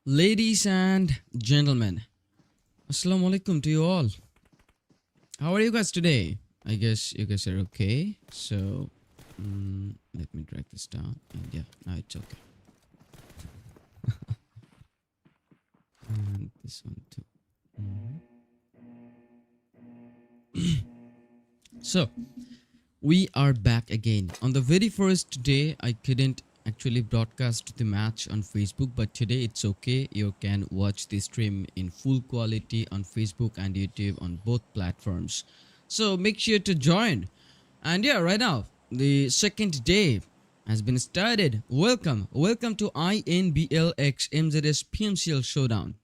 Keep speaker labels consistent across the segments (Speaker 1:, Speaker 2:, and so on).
Speaker 1: Ladies and gentlemen, Assalamu alaikum to you all. How are you guys today? I guess you guys are okay. So, let me drag this down. And yeah, now it's okay. And this one too. So, we are back again. On the very first day, I couldn't actually broadcast the match on Facebook, but today it's okay. You can watch the stream in full quality on Facebook and YouTube on both platforms. So make sure to join. And yeah, right now, the second day has been started. Welcome to INBL x Mzs Pmcl Showdown.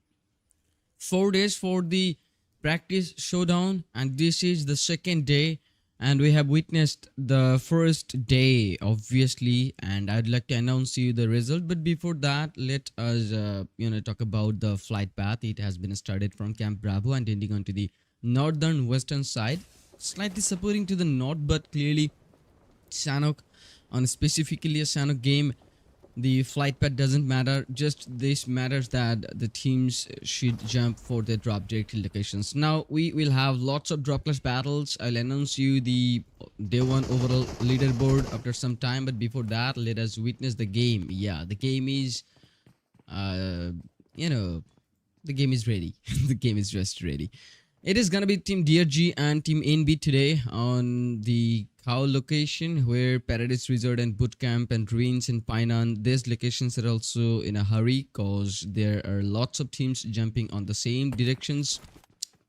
Speaker 1: 4 days for the practice showdown, and this is the second day. And we have witnessed the first day, obviously, and I'd like to announce you the result. But before that, let us, talk about the flight path. It has been started from Camp Bravo and ending onto the northern western side, slightly supporting to the north, but clearly Sanhok, on specifically a Sanhok game, the flight path doesn't matter. Just this matters that the teams should jump for their drop directly locations. Now we will have lots of drop clash battles. I'll announce you the day one overall leaderboard after some time, but before that, let us witness the game. Yeah, the game is the game is ready. The game is just ready. It is gonna be Team DRG and Team NB today on the Cow location, where Paradise Resort and Bootcamp and Ruins and Painan. These locations are also in a hurry because there are lots of teams jumping on the same directions,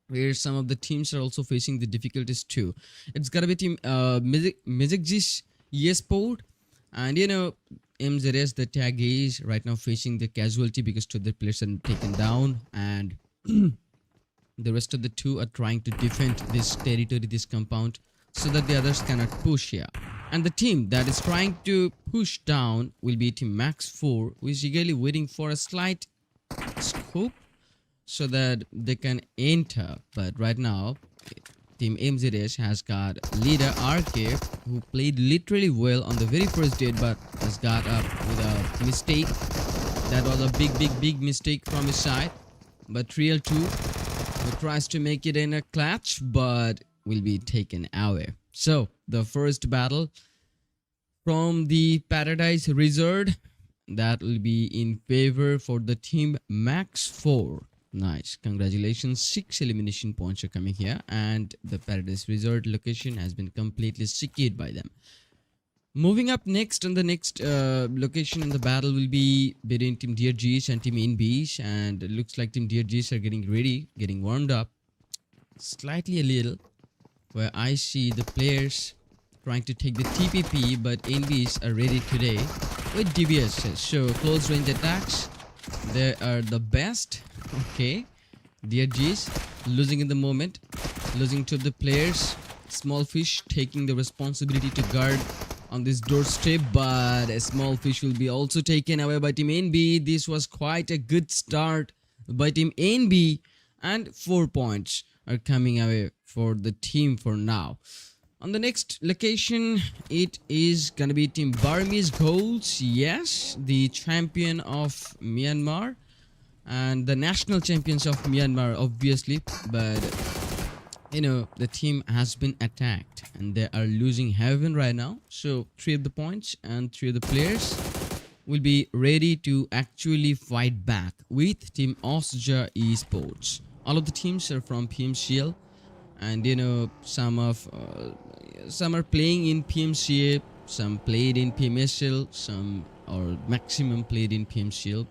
Speaker 1: where some of the teams are also facing the difficulties too. It's gonna be Team MEZEXIS Esports, and MZS, the tag is right now facing the casualty because two of the players are taken down, and the rest of the two are trying to defend this territory, this compound, so that the others cannot push here. And the team that is trying to push down will be Team Max 4, who is eagerly waiting for a slight scope so that they can enter. But right now, Team MZS has got leader RK, who played literally well on the very first day, but has got up with a mistake. That was a big mistake from his side. But Real 2, who tries to make it in a clutch, but will be taken away. So the first battle from the Paradise Resort, that will be in favor for the Team Max 4. Nice, congratulations. 6 elimination points are coming here, and the Paradise Resort location has been completely secured by them. Moving up next, on the next location in the battle will be between Team DRGs and Team NBs, and it looks like Team DRGs are getting ready, getting warmed up slightly a little, where I see the players trying to take the TPP, but NBs are ready today with DBSs. So close range attacks, they are the best. Okay, DRGs losing in the moment, losing to the players. Small fish taking the responsibility to guard on this doorstep, but a small fish will be also taken away by Team NB. This was quite a good start by Team NB, and 4 points are coming away for the team for now. On the next location, it is gonna be Team Burmese Ghouls. Yes, the champion of Myanmar and the national champions of Myanmar, obviously. But the team has been attacked and they are losing heaven right now. So 3 of the points and 3 of the players will be ready to actually fight back with Team OSJA Esports. All of the teams are from PMCL, and some are playing in PMCA, some played in PMSL, some or maximum played in PMCL.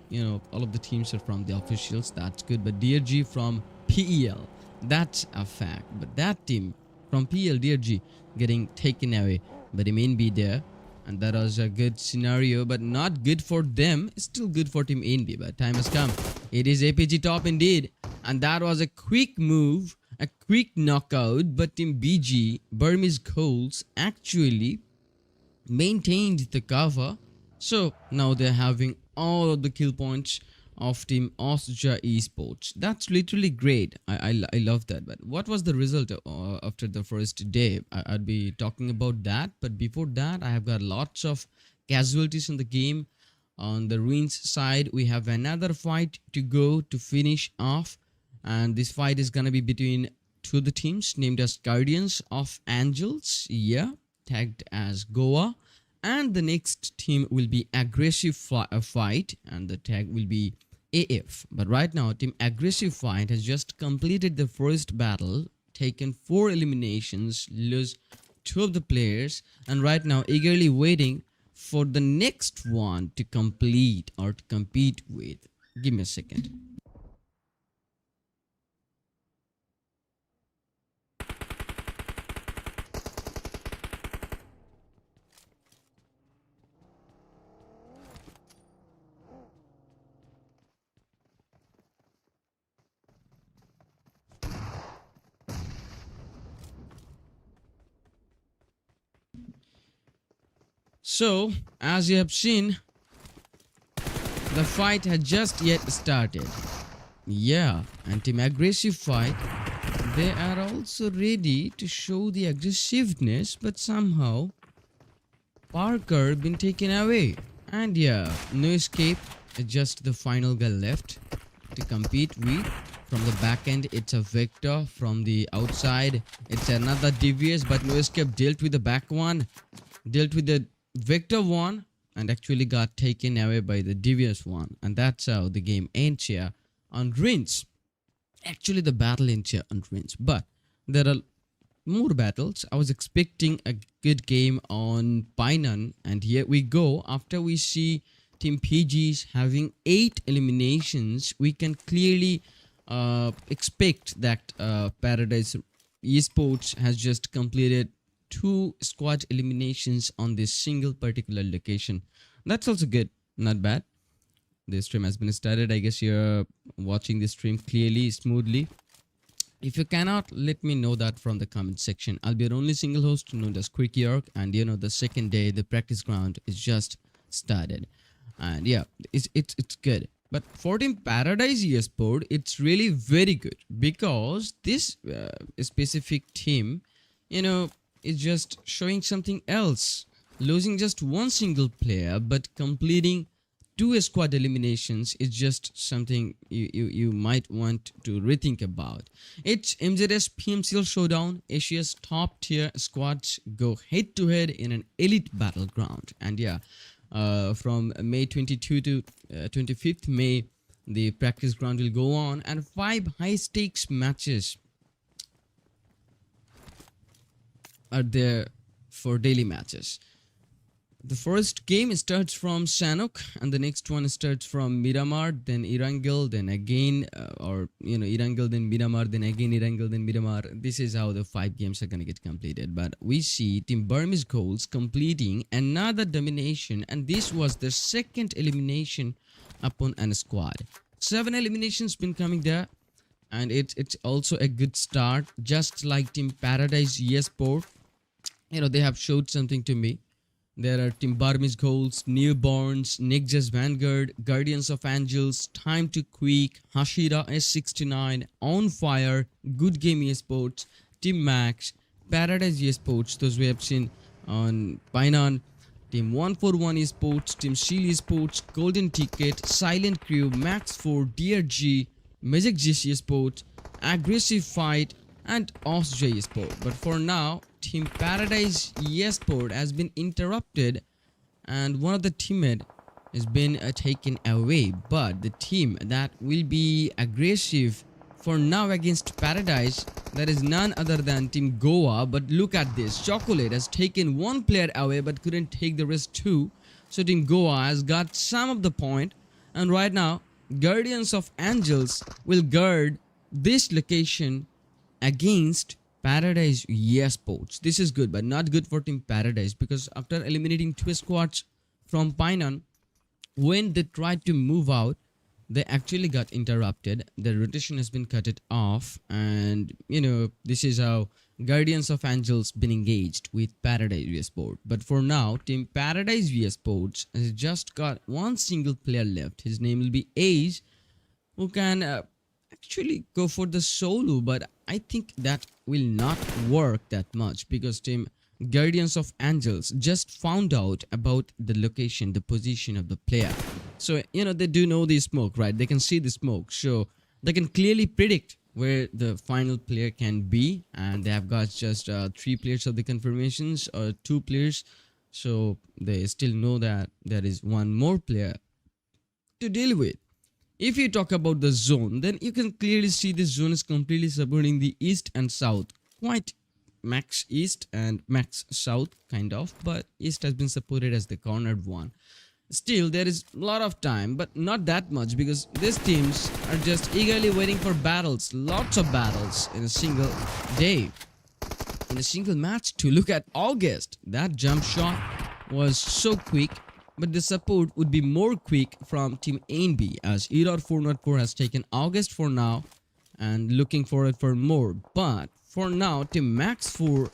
Speaker 1: All of the teams are from the officials. That's good. But DRG from PEL, that's a fact. But that team from PEL, DRG, getting taken away, but it may be there. And that was a good scenario, but not good for them. It's still good for Team NB, but time has come. It is APG top indeed. And that was a quick move, a quick knockout, but Team BG, Burmese Ghouls, actually maintained the cover. So now they're having all of the kill points of Team OSJA Esports. That's literally great. I love that. But what was the result after the first day? I'd be talking about that. But before that, I have got lots of casualties in the game. On the Ruins side, we have another fight to go to finish off, and this fight is gonna be between two of the teams named as Guardians of Angels, yeah, tagged as Goa, and the next team will be Aggressive Fight, and the tag will be AF. But right now, Team Aggressive Fight has just completed the first battle, taken 4 eliminations, lose 2 of the players, and right now eagerly waiting for the next one to complete or to compete with. Give me a second. So, as you have seen, the fight had just yet started. Yeah, and Team Aggressive Fight, they are also ready to show the aggressiveness, but somehow Parker been taken away. And yeah, no escape, just the final guy left to compete with. From the back end, it's a Vector. From the outside, it's another Devious, but no escape, dealt with the back one, dealt with the Vector one, and actually got taken away by the Devious one. And that's how the game ends here on Rinse. Actually, the battle ends here on Rinse, but there are more battles. I was expecting a good game on Painan, and here we go. After we see Team PGs having 8 eliminations, we can clearly expect that Paradise Esports has just completed 2 squad eliminations on this single particular location. That's also good, not bad. This stream has been started. I guess you're watching this stream clearly, smoothly. If you cannot, let me know that from the comment section. I'll be your only single host known as Quick York, and the second day the practice ground is just started, and yeah, it's good. But for Team Paradise Esports, it's really very good because this specific team, is just showing something else. Losing just one single player, but completing 2 squad eliminations is just something you might want to rethink about. It's Mzs Pmcl Showdown. Asia's top tier squads go head to head in an elite battleground. And yeah, from May 22 to 25th May, the practice ground will go on, and 5 high stakes matches are there for daily matches. The first game starts from Sanhok, and the next one starts from Miramar, then Erangel, then again, Erangel, then Miramar, then again Erangel, then Miramar. This is how the 5 games are gonna get completed. But we see Team Burmese Ghouls completing another domination, and this was the second elimination upon a squad. 7 eliminations been coming there, and it's also a good start. Just like Team Paradise Esports, they have showed something to me. There are Team Burmese Ghouls, Newborns, Nexus Vanguard, Guardians of Angels, Time to Quick, HASHIRA S69, On Fire, Good Game Esports, Team Max, Paradise Esports, those we have seen on Painan, Team 141 Esports, Team Shield Esports, Golden Ticket, Silent Crew, Max 4, DRG, MEZEXIS Esports, Aggressive Fight, and OSJA Esports. But for now, Team Paradise Esports has been interrupted, and one of the teammates has been taken away. But the team that will be aggressive for now against Paradise, that is none other than Team Goa. But look at this, Chocolate has taken 1 player away but couldn't take the rest 2. So Team Goa has got some of the point, and right now Guardians of Angels will guard this location against Paradise Esports. This is good, but not good for Team Paradise, because after eliminating 2 squads from Painan, when they tried to move out, they actually got interrupted. The rotation has been cut off, and this is how Guardians of Angels been engaged with Paradise Esports. But for now, Team Paradise Esports has just got 1 single player left. His name will be Age, who can actually go for the solo, but I think that will not work that much, because Team Guardians of Angels just found out about the location, the position of the player. So, they do know the smoke, right? They can see the smoke. So, they can clearly predict where the final player can be. And they have got just 3 players of the confirmations or 2 players. So, they still know that there is one more player to deal with. If you talk about the zone, then you can clearly see this zone is completely supporting the east and south. Quite max east and max south kind of, but east has been supported as the cornered one. Still, there is a lot of time, but not that much, because these teams are just eagerly waiting for battles, lots of battles in a single day, in a single match. To look at August, that jump shot was so quick, but the support would be more quick from Team INB, as ER404 has taken August for now and looking forward for more. But for now, Team Max4,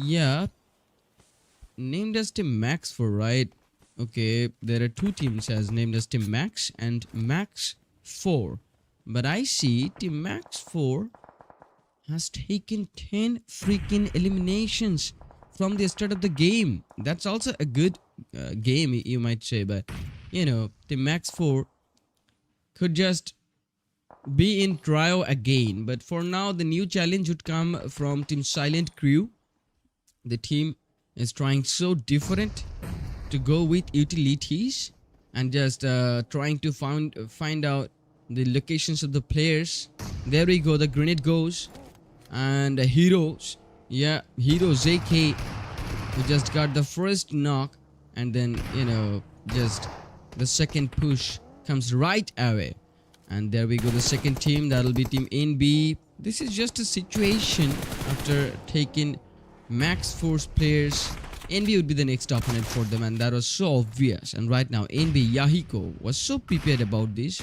Speaker 1: yeah, named as Team Max4, right? Okay, there are 2 teams as named as Team Max and Max4, but I see Team Max4 has taken 10 freaking eliminations from the start of the game. That's also a good game, you might say, but Team Max4 could just be in trio again. But for now, the new challenge would come from Team Silent Crew. The team is trying so different to go with utilities and just trying to find out the locations of the players. There we go, the grenade goes, and heroes. Yeah, Hero ZK, who just got the first knock, and then just the second push comes right away. And there we go, the second team, that'll be Team INB. This is just a situation after taking Max4's players. INB would be the next opponent for them, and that was so obvious. And right now, INB Yahiko was so prepared about this.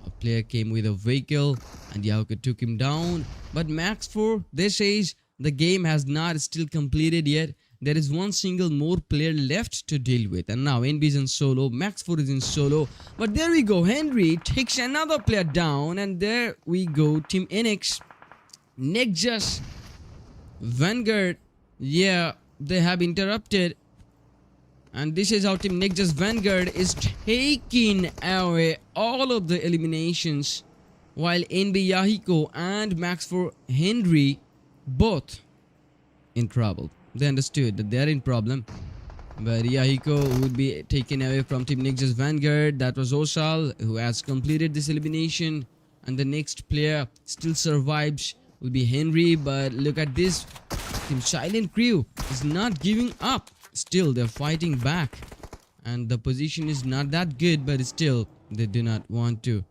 Speaker 1: A player came with a vehicle, and Yahiko took him down. But Max4, they says the game has not still completed yet. There is one single more player left to deal with, and now INB is in solo, Max4 is in solo. But there we go, Henry takes another player down, and there we go, Team NX, Nexus Vanguard. Yeah, they have interrupted, and this is how Team Nexus Vanguard is taking away all of the eliminations, while NB Yahiko and Max4 Henry both in trouble. They understood that they are in problem, but Yahiko would be taken away from Team Nexus Vanguard. That was Osal, who has completed this elimination, and the next player still survives will be Henry. But look at this, Team Silent Crew is not giving up. Still, they're fighting back, and the position is not that good, but still they do not want to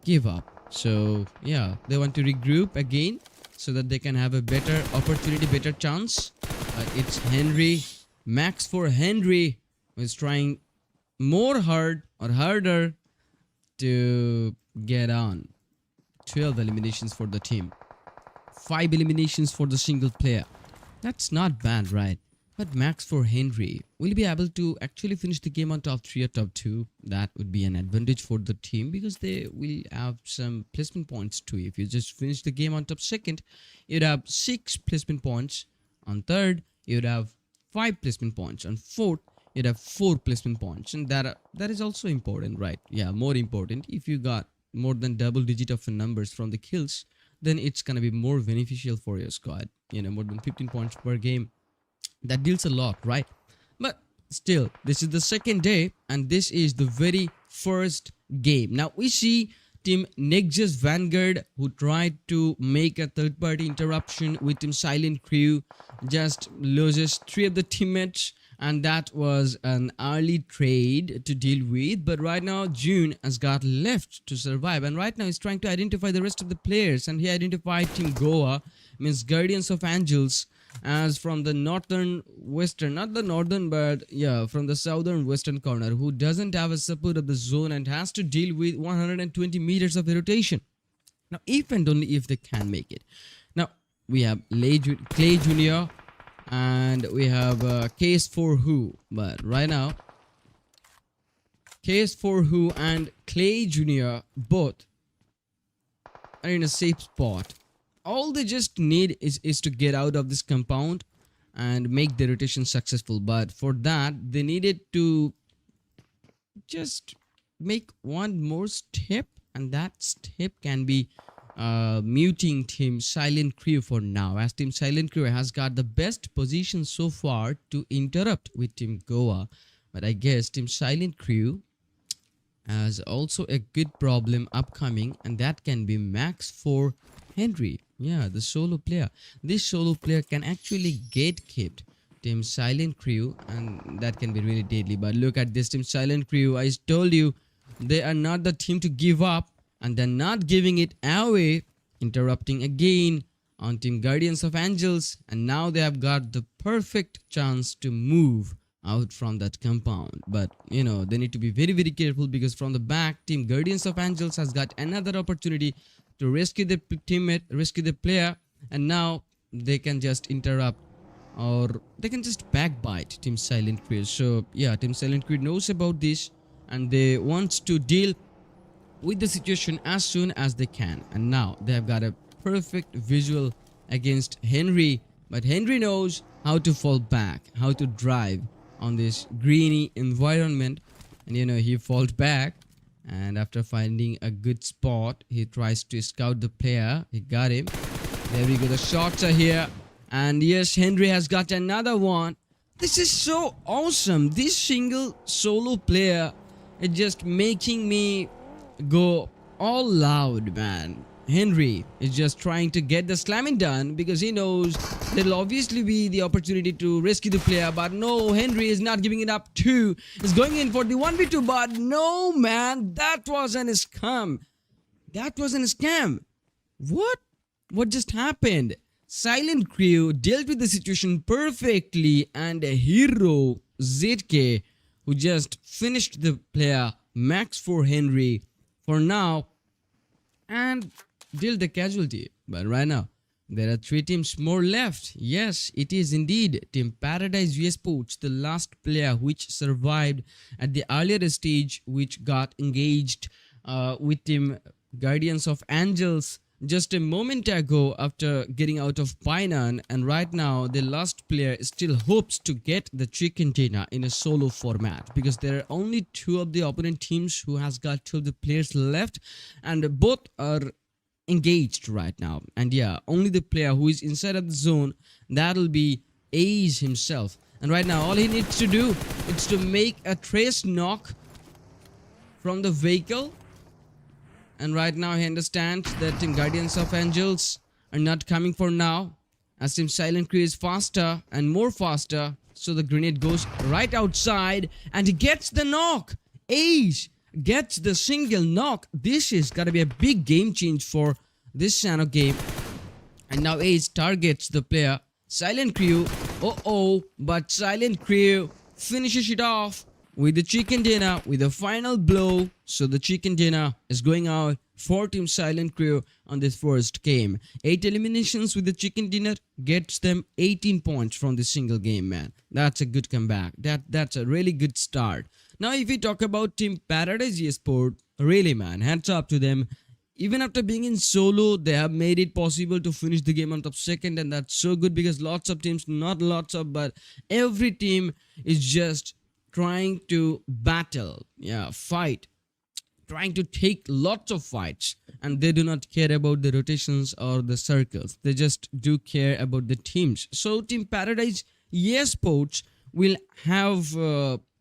Speaker 1: give up. So yeah, they want to regroup again so that they can have a better opportunity, better chance. But it's Henry, Max4 Henry, who is trying harder to get on. 12 eliminations for the team, 5 eliminations for the single player. That's not bad, right? But Max4 Henry will be able to actually finish the game on top 3 or top 2. That would be an advantage for the team, because they will have some placement points too. If you just finish the game on top 2nd, you'd have 6 placement points. On 3rd, you'd have 5 placement points. On 4th, you'd have 4 placement points. And that is also important, right? Yeah, more important. If you got more than double digit of numbers from the kills, then it's gonna be more beneficial for your squad. More than 15 points per game. That deals a lot, right? But still, this is the second day, and this is the very first game. Now we see Team Nexus Vanguard, who tried to make a third-party interruption with Team Silent Crew, just loses 3 of the teammates, and that was an early trade to deal with. But right now, June has got left to survive, and right now he's trying to identify the rest of the players, and he identified Team Goa, means Guardians of Angels, as from the northern western, not the northern, but yeah, from the southern western corner, who doesn't have a support of the zone and has to deal with 120 meters of rotation. Now, if and only if they can make it. Now we have Clay Junior and we have KS4 Who, but right now KS4 Who and Clay Junior both are in a safe spot. all they just need is to get out of this compound and make the rotation successful. But for that, they needed to just make one more step, and that step can be muting Team Silent Crew for now, as Team Silent Crew has got the best position so far to interrupt with Team Goa. But I guess Team Silent Crew has also a good problem upcoming, and that can be max for Henry. Yeah, the solo player. This solo player can actually gatekeep Team Silent Crew, and that can be really deadly. But look at this Team Silent Crew. I told you, they are not the team to give up, and they're not giving it away. Interrupting again on Team Guardians of Angels, and now they have got the perfect chance to move out from that compound. But you know, they need to be very careful, because from the back, Team Guardians of Angels has got another opportunity to rescue the teammate, rescue the player, and now they can just interrupt, or they can just backbite Team Silent Crew. So yeah, Team Silent Crew knows about this, and they want to deal with the situation as soon as they can. And now they have got a perfect visual against Henry, but Henry knows how to fall back, how to drive on this greeny environment, and you know, he falls back, and after finding a good spot, he tries to scout the player. He got him. There we go, the shots are here, and yes, Henry has got another one. This is so awesome. This single solo player is just making me go all loud, man. Henry is just trying to get the slamming done, because he knows there'll obviously be the opportunity to rescue the player. But no, Henry is not giving it up too. He's going in for the 1v2, but no, man, that wasn't a scam. That wasn't a scam. What just happened? Silent Crew dealt with the situation perfectly, and a hero, ZK, who just finished the player max for Henry for now and dealt the casualty. But right now, there are 3 teams more left. Yes, it is indeed Team Paradise Esports, the last player which survived at the earlier stage, which got engaged with Team Guardians of Angels just a moment ago after getting out of Painan, and right now the last player still hopes to get the chicken dinner in a solo format, because there are only 2 of the opponent teams who has got 2 of the players left, and both are engaged right now. And yeah, only the player who is inside of the zone, that'll be Ace himself, and right now all he needs to do is to make a trace knock from the vehicle. And right now he understands that Team Guardians of Angels are not coming for now, as Team Silent Crew is faster and more faster. So the grenade goes right outside, and he gets the knock. Ace gets the single knock. This is gotta be a big game change for this Sanhok game. And now Ace targets the player. Silent Crew, but Silent Crew finishes it off with the chicken dinner, with the final blow. So the chicken dinner is going out for Team Silent Crew on this first game. 8 eliminations with the chicken dinner gets them 18 points from this single game, man. That's a good comeback. That's a really good start. Now if we talk about Team Paradise Esports, really, man, hats up to them. Even after being in solo, they have made it possible to finish the game on top second, and that's so good, because lots of teams, not lots of, but every team is just trying to battle, fight, trying to take lots of fights, and they do not care about the rotations or the circles. They just do care about the teams. So Team Paradise Esports will have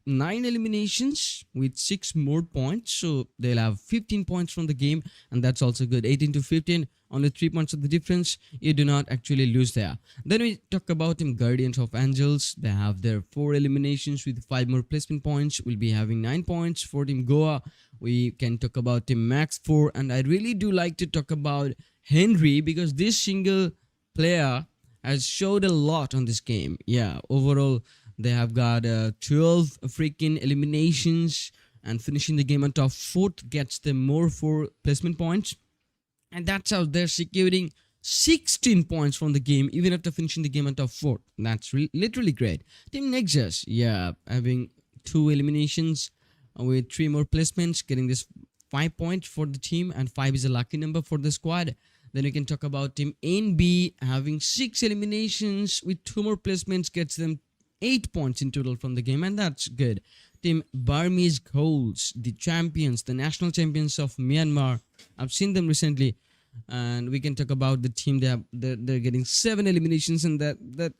Speaker 1: 9 eliminations with 6 more points, so they'll have 15 points from the game, and that's also good. 18 to 15, only 3 points of the difference. You do not actually lose there. Then we talk about Team Guardians of Angels. They have their 4 eliminations with 5 more placement points. We'll be having 9 points. For Team Goa, we can talk about Team Max 4, and I really do like to talk about Henry, because this single player has showed a lot on this game. Yeah, overall they have got 12 freaking eliminations, and finishing the game on top 4th gets them more 4 placement points. And that's how they're securing 16 points from the game, even after finishing the game on top 4th. That's literally great. Team Nexus, having 2 eliminations with 3 more placements, getting this 5 points for the team, and 5 is a lucky number for the squad. Then we can talk about Team NB having 6 eliminations with 2 more placements, gets them 8 points in total from the game, and that's good. Team Burmese Ghouls, the champions, the national champions of Myanmar. I've seen them recently, and we can talk about the team. They're getting 7 eliminations, and that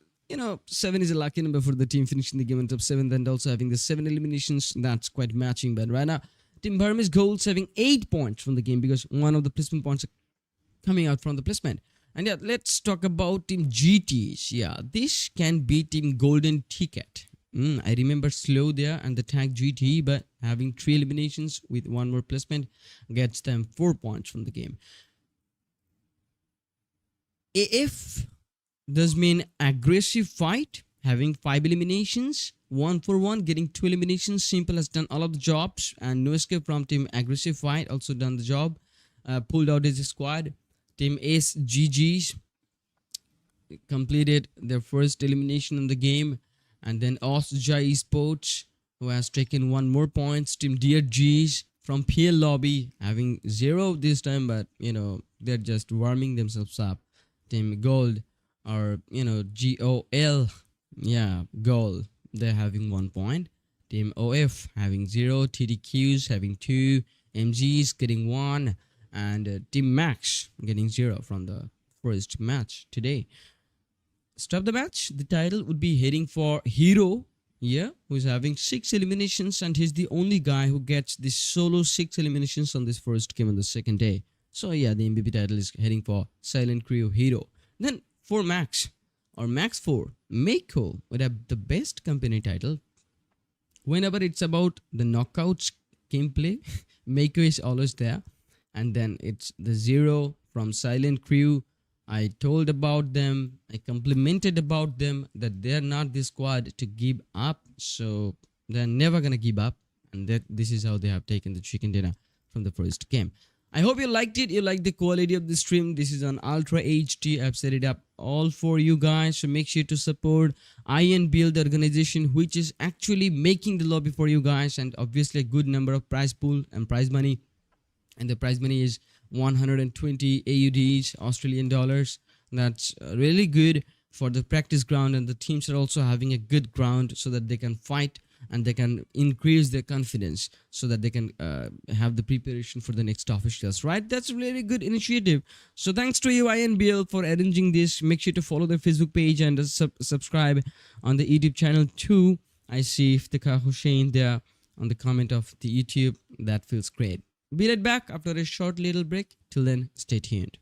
Speaker 1: 7 is a lucky number for the team finishing the game on top 7, and also having the 7 eliminations. That's quite matching. But right now, Team Burmese Ghouls having 8 points from the game because one of the placement points are coming out from the placement. And yeah, let's talk about Team GTs. Yeah, this can be Team Golden Ticket. I remember slow there and the tag GT, but having 3 eliminations with 1 more placement gets them 4 points from the game. AF does mean aggressive fight, having 5 eliminations, 1 for 1, getting 2 eliminations. Simple has done all of the jobs, and no escape from Team Aggressive Fight also done the job. Pulled out his squad. Team SGGs completed their first elimination in the game, and then OSJA Esports, who has taken 1 more points. Team DRGs from PL lobby having 0 this time, but they're just warming themselves up. Team Gold, or GOL, yeah, Goal, they're having 1 point. Team OF having 0, TTQs having 2, MGs getting 1, and Team Max getting 0 from the first match today. Stop the match, the title would be heading for Hero, yeah, who's having 6 eliminations, and he's the only guy who gets this solo 6 eliminations on this first game on the second day. So yeah, the MVP title is heading for Silent Crew Hero. Then for Max, or Max 4, Mako would have the best company title. Whenever it's about the knockouts gameplay, Mako is always there. And then it's the 0 from Silent Crew. I told about them, I complimented about them that they're not the squad to give up, so they're never gonna give up, and that this is how they have taken the chicken dinner from the first game. I hope you liked it. You liked the quality of the stream. This is on Ultra HD. I've set it up all for you guys, so make sure to support INBL, the organization which is actually making the lobby for you guys, and obviously a good number of prize pool and prize money. And the prize money is 120 AUDs, Australian dollars. That's really good for the practice ground, and the teams are also having a good ground so that they can fight and they can increase their confidence so that they can have the preparation for the next officials, right? That's a really good initiative. So thanks to you, INBL, for arranging this. Make sure to follow their Facebook page and subscribe on the YouTube channel too. I see Iftikhar Hussain there on the comment of the YouTube. That feels great. Be right back after a short little break. Till then, stay tuned.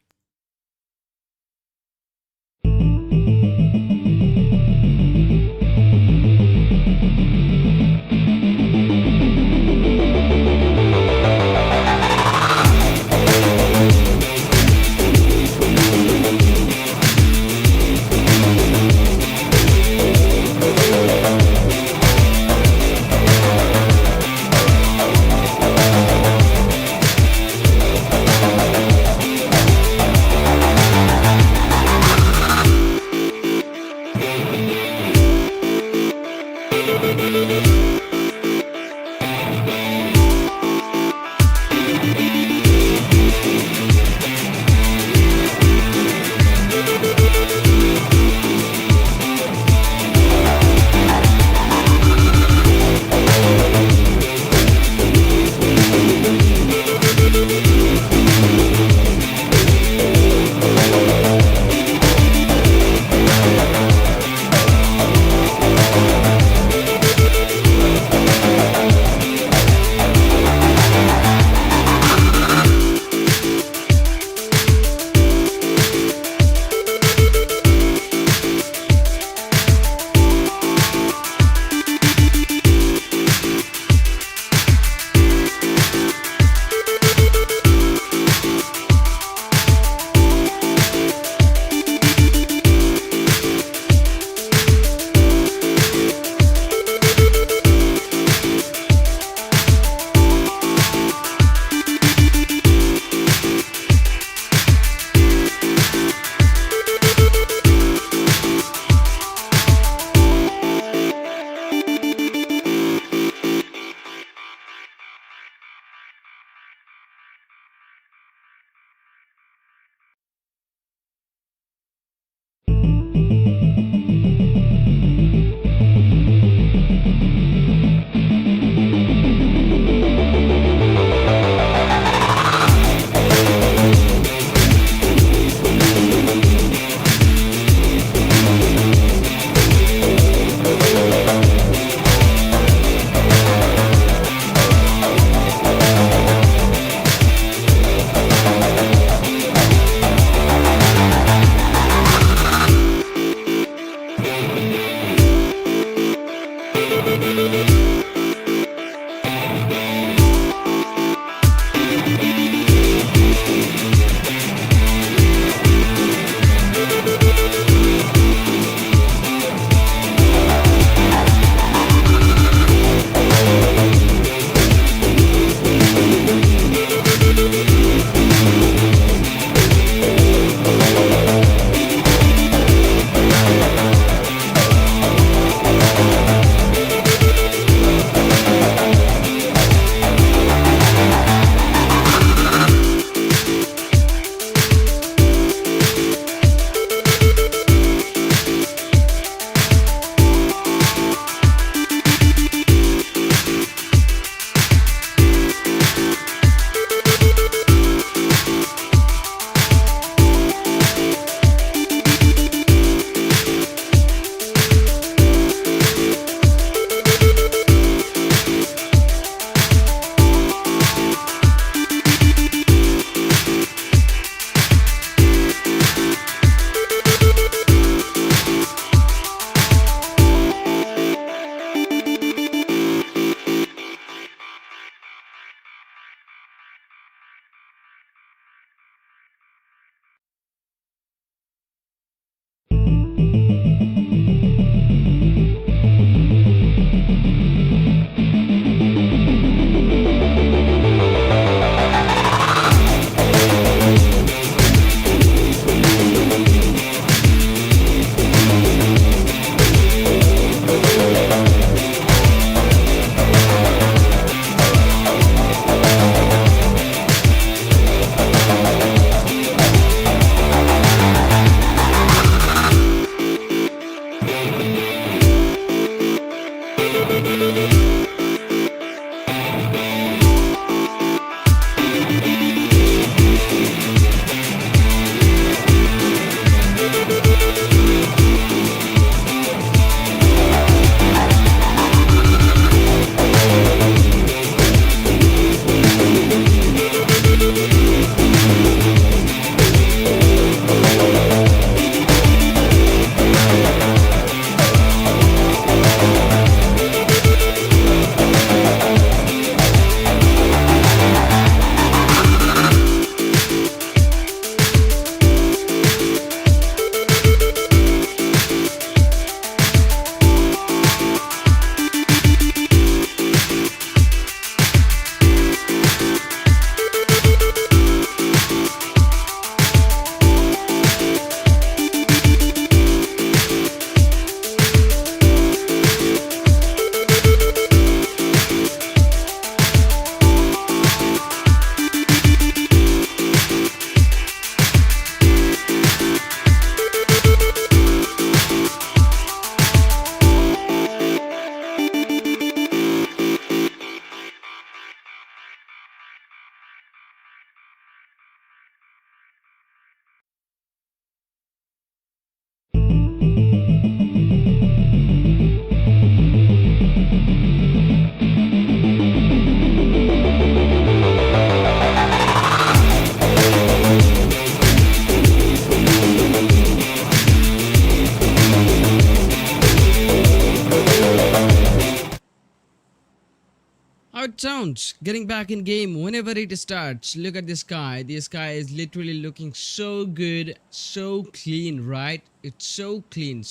Speaker 1: sounds getting back in game whenever it starts. Look at the sky. The sky is literally looking so good, so clean, right? It's so clean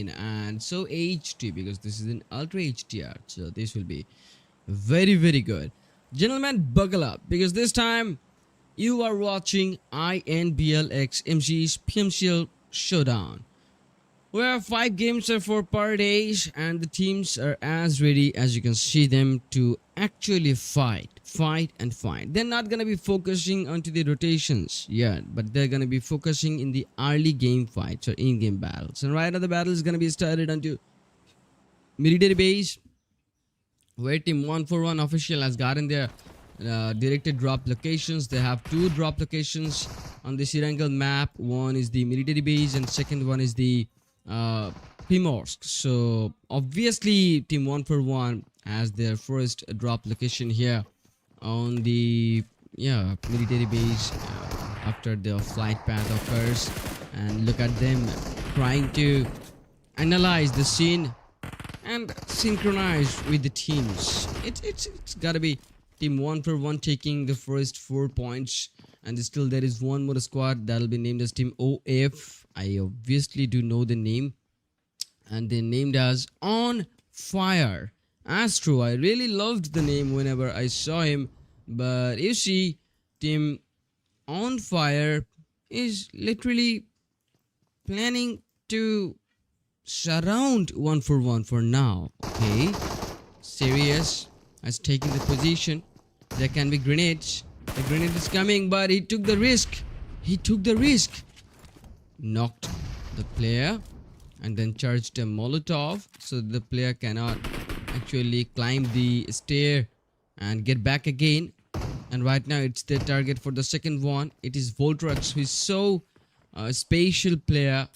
Speaker 1: and so HD because this is an ultra HDR. So this will be very good. Gentlemen, buckle up because this time you are watching Mzs Pmcl Showdown, where 5 games are for per day and the teams are as ready as you can see them to actually fight. They're not gonna be focusing onto the rotations yet, but they're gonna be focusing in the early game fights or in-game battles. And right now the battle is gonna be started onto military base, where team 141 official has gotten their directed drop locations. They have 2 drop locations on this Erangel map. One is the military base and second one is the Primorsk. So obviously team 141 has their first drop location here on the military base after the flight path occurs. And look at them trying to analyze the scene and synchronize with the teams. It's gotta be team 141 taking the first 4 points, and still there is one more squad that'll be named as team OF. I obviously do know the name, and they named as On Fire. Astro, I really loved the name whenever I saw him, but you see, team On Fire is literally planning to surround 141 for now. Okay, Sirius has taken the position. There can be grenades. The grenade is coming, but he took the risk. Knocked the player and then charged a Molotov so the player cannot actually climb the stair and get back again. And right now it's the target for the second one. It is Voltrax, who is so spatial player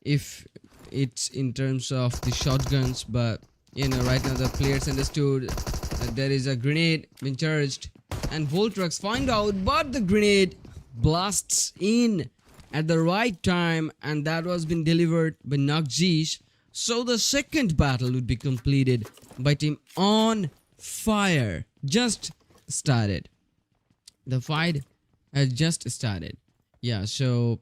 Speaker 1: if it's in terms of the shotguns, but right now the players understood that there is a grenade being charged, and Voltrax find out, but the grenade blasts in at the right time, and that was been delivered by Nexus. So the second battle would be completed by team On Fire. Just started. The fight has just started. Yeah, so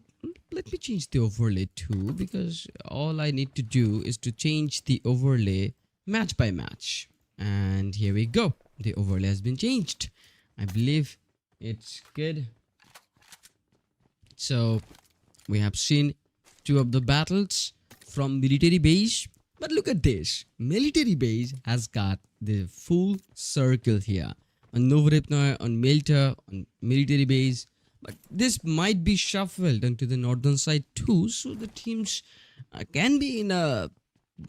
Speaker 1: let me change the overlay too, because all I need to do is to change the overlay match by match. And here we go. The overlay has been changed. I believe it's good. So we have seen 2 of the battles from military base, but look at this. Military base has got the full circle here on Novoripnoy, on Melta, on military base, but this might be shuffled onto the northern side too, so the teams can be in a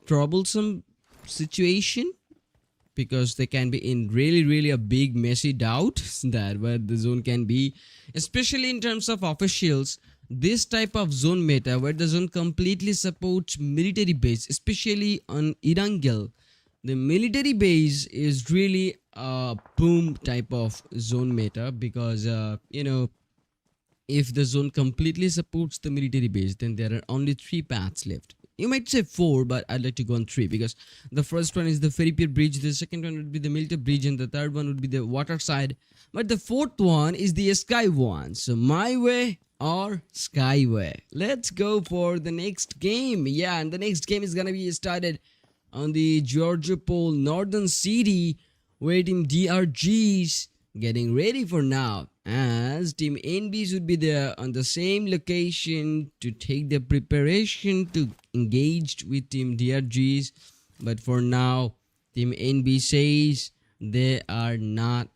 Speaker 1: troublesome situation, because they can be in really a big messy doubt that where the zone can be, especially in terms of officials. This type of zone meta where the zone completely supports military base, especially on Erangel, the military base is really a boom type of zone meta, because if the zone completely supports the military base, then there are only 3 paths left. You might say 4, but I'd like to go on 3, because the first one is the Ferry Pier Bridge, the second one would be the Military Bridge, and the third one would be the water side. But the fourth one is the sky one. So my way or skyway. Let's go for the next game. Yeah, and the next game is gonna be started on the Georgia Pole Northern City, where team DRGs getting ready for now, as team NBs would be there on the same location to take the preparation to engage with team DRGs. But for now, team NB says they are not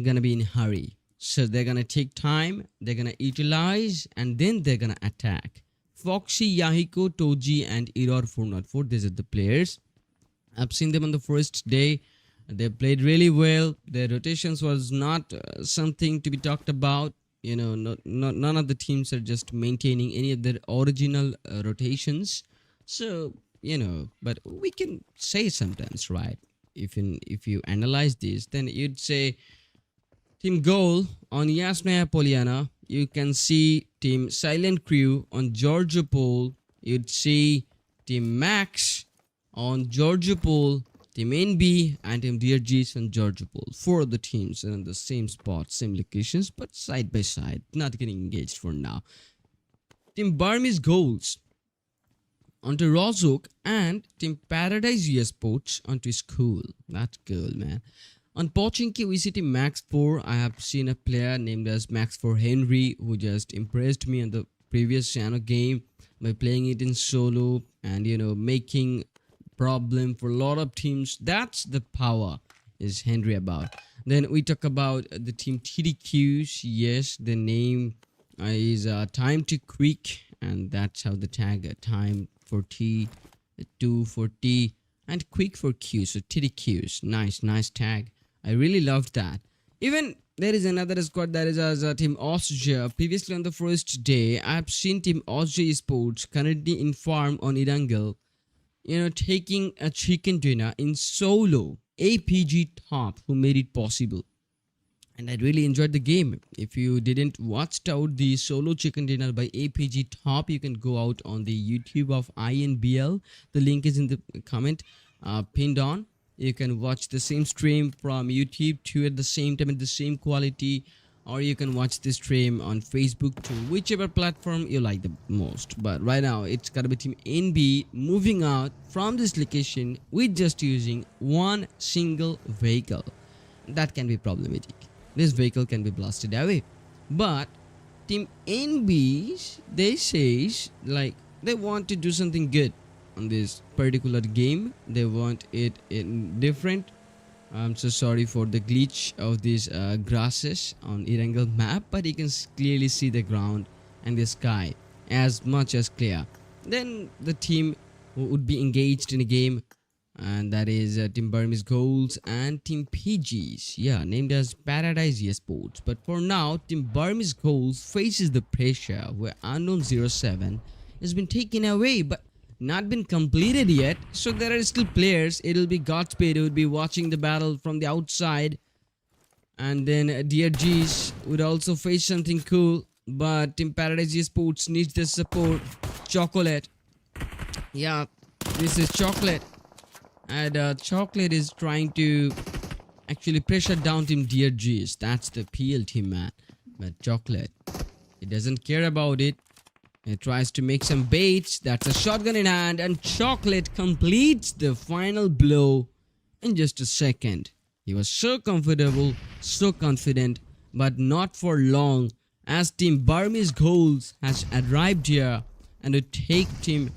Speaker 1: gonna be in a hurry, so they're gonna take time, they're gonna utilize, and then they're gonna attack. Foxy, Yahiko, Toji, and Error 404, these are the players. I've seen them on the first day. They played really well. Their rotations was not something to be talked about. None of the teams are just maintaining any of their original rotations. So but we can say sometimes, right? If you analyze this, then you'd say Team Goal on Yasnaya Poliana. You can see Team Silent Crew on Georgia Pole. You'd see Team Max on Georgia Pole. Team NB and Team DRG and Georgia Bowl. Four of the teams are in the same spot, same locations, but side by side, not getting engaged for now. Team Burmese Ghouls onto Rozok and Team Paradise Esports onto School. That's cool, man. On Pochinki, we see Team Max 4. I have seen a player named as Max 4 Henry who just impressed me on the previous Sanhok game by playing it in solo and making problem for a lot of teams. That's the power is Henry about. Then we talk about the team TTQs. Yes, the name is time to quick, and that's how the tag time for T, 2 for T, and quick for Q. So TTQs, nice tag. I really loved that. Even there is another squad that is as Team OSJA. Previously on the first day, I have seen Team OSJA Esports currently in farm on Erangel, taking a chicken dinner in solo. APG Top who made it possible. And I really enjoyed the game. If you didn't watch out the solo chicken dinner by APG Top, you can go out on the YouTube of INBL. The link is in the comment pinned on. You can watch the same stream from YouTube too at the same time at the same quality, or you can watch the stream on Facebook too, whichever platform you like the most. But right now it's gotta be Team NB moving out from this location with just using one single vehicle. That can be problematic. This vehicle can be blasted away. But Team NB, they says like they want to do something good on this particular game. They want it in different. I'm so sorry for the glitch of these grasses on Erangel map, but you can clearly see the ground and the sky as much as clear. Then the team who would be engaged in a game, and that is Team Burmese Ghouls and Team PGs, named as Paradise Esports. But for now, Team Burmese Ghouls faces the pressure where Unknown 07 has been taken away, but not been completed yet, so there are still players. It'll be Godspeed who would be watching the battle from the outside, and then DRGs would also face something cool, but Team Paradise Esports needs the support. Chocolate, this is Chocolate, and Chocolate is trying to actually pressure down Team DRGs. That's the PL team, man. But Chocolate, he doesn't care about it. He tries to make some baits. That's a shotgun in hand, and Chocolate completes the final blow in just a second. He was so comfortable, so confident, but not for long, as Team Burmese Ghouls has arrived here and to take Team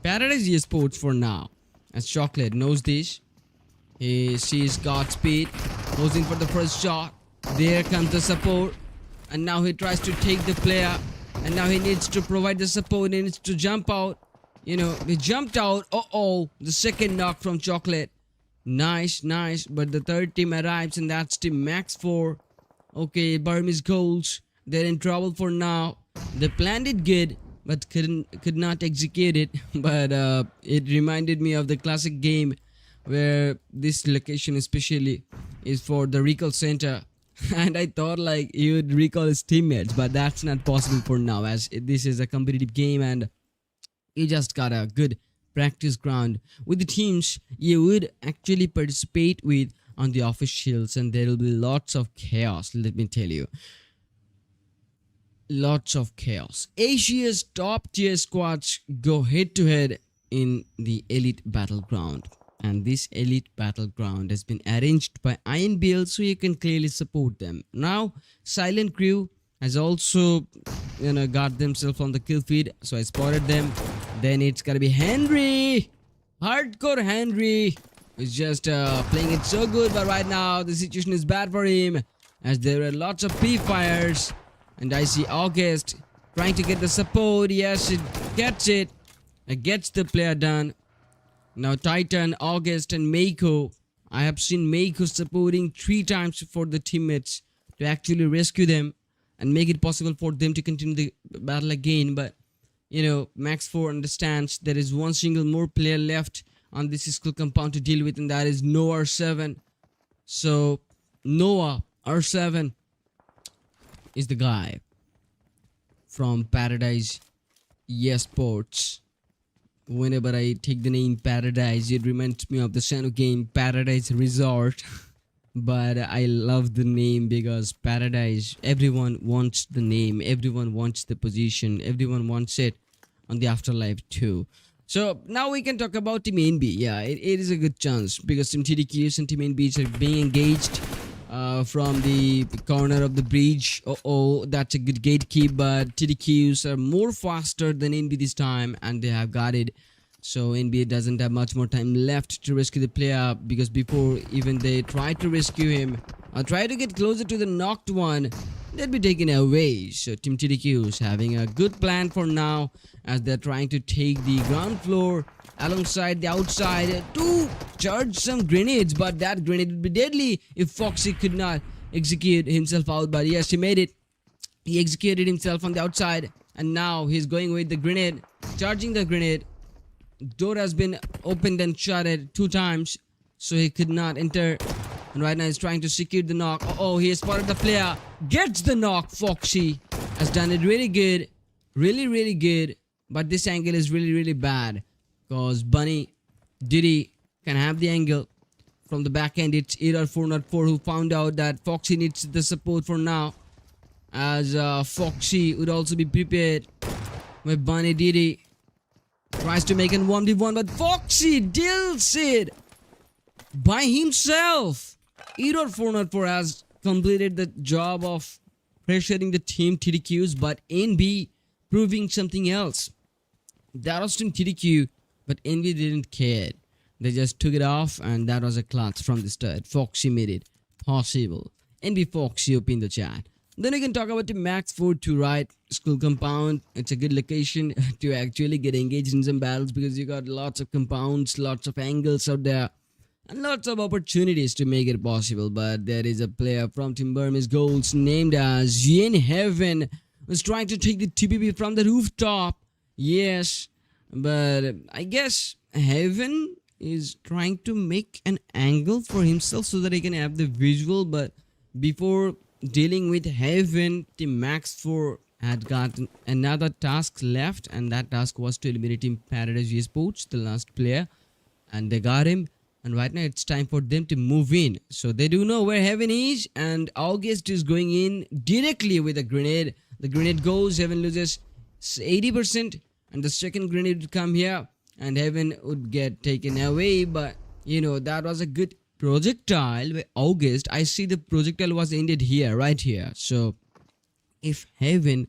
Speaker 1: Paradise Esports for now. As Chocolate knows this, he sees Godspeed, goes in for the first shot. There comes the support, and now he tries to take the player. And now he needs to provide the support. He needs to jump out. He jumped out. The second knock from Chocolate. Nice. But the third team arrives, and that's Team Max 4. Okay, Burmese Ghouls, they're in trouble for now. They planned it good, but could not execute it. But it reminded me of the classic game where this location especially is for the recall center. And I thought like he would recall his teammates, but that's not possible for now, as this is a competitive game and you just got a good practice ground with the teams you would actually participate with on the officials, and there will be lots of chaos, let me tell you. Lots of chaos. Asia's top tier squads go head to head in the elite battleground. And this elite battleground has been arranged by INBL, so you can clearly support them. Now, Silent Crew has also, got themselves on the kill feed, so I spotted them. Then it's gotta be Henry, hardcore Henry, who's just playing it so good. But right now, the situation is bad for him, as there are lots of P-fires. And I see August trying to get the support. Yes, it gets it. It gets the player done. Now Titan, August and Meiko. I have seen Meiko supporting 3 times for the teammates to actually rescue them and make it possible for them to continue the battle again. But Max 4 understands there is one single more player left on this school compound to deal with, and that is Noah R7. So Noah R7 is the guy from Paradise Esports whenever I take the name Paradise, it reminds me of the Sanhok game Paradise Resort. But I love the name because Paradise, everyone wants the name, everyone wants the position, everyone wants it on the afterlife too. So now we can talk about Team NB. Yeah, it is a good chance because Team TTQs and Team NBs are being engaged from the corner of the bridge. Oh, that's a good gatekeep, but TTQs are more faster than NB this time and they have got it. So NBA doesn't have much more time left to rescue the player because before even they try to rescue him or try to get closer to the knocked one, they'd be taken away. So Team TTQ is having a good plan for now as they're trying to take the ground floor alongside the outside to charge some grenades, but that grenade would be deadly if Foxy could not execute himself out. But yes, he made it. He executed himself on the outside and now he's going with the grenade, charging the grenade. Door has been opened and shutted 2 times, so he could not enter. And right now he's trying to secure the knock. Oh, he has spotted the player. Gets the knock. Foxy has done it really good. Really good. But this angle is really bad. Because Bunny, Diddy can have the angle. From the back end, it's Erangel404 who found out that Foxy needs the support for now. As Foxy would also be prepared with Bunny Diddy. Tries to make a 1v1, but Foxy deals it by himself. Erangel404 has completed the job of pressuring the team TTQs, but NB proving something else. That was Team TTQ, but NB didn't care. They just took it off, and that was a clutch from the start. Foxy made it possible. NB Foxy up in the chat. Then we can talk about the Max 4 to right school compound. It's a good location to actually get engaged in some battles because you got lots of compounds, lots of angles out there, and lots of opportunities to make it possible. But there is a player from Team Burmese Ghouls named as Yin Heaven who's trying to take the TPP from the rooftop. Yes, but I guess Heaven is trying to make an angle for himself so that he can have the visual. But before dealing with Heaven, Team Max 4 had got another task left, and that task was to eliminate Team DRG Esports, the last player, and they got him. And right now it's time for them to move in. So they do know where Heaven is, and August is going in directly with a grenade. The grenade goes, Heaven loses 80%, and the second grenade would come here, and Heaven would get taken away. But you know, that was a good projectile by August. I see the projectile was ended here, right here. So if Heaven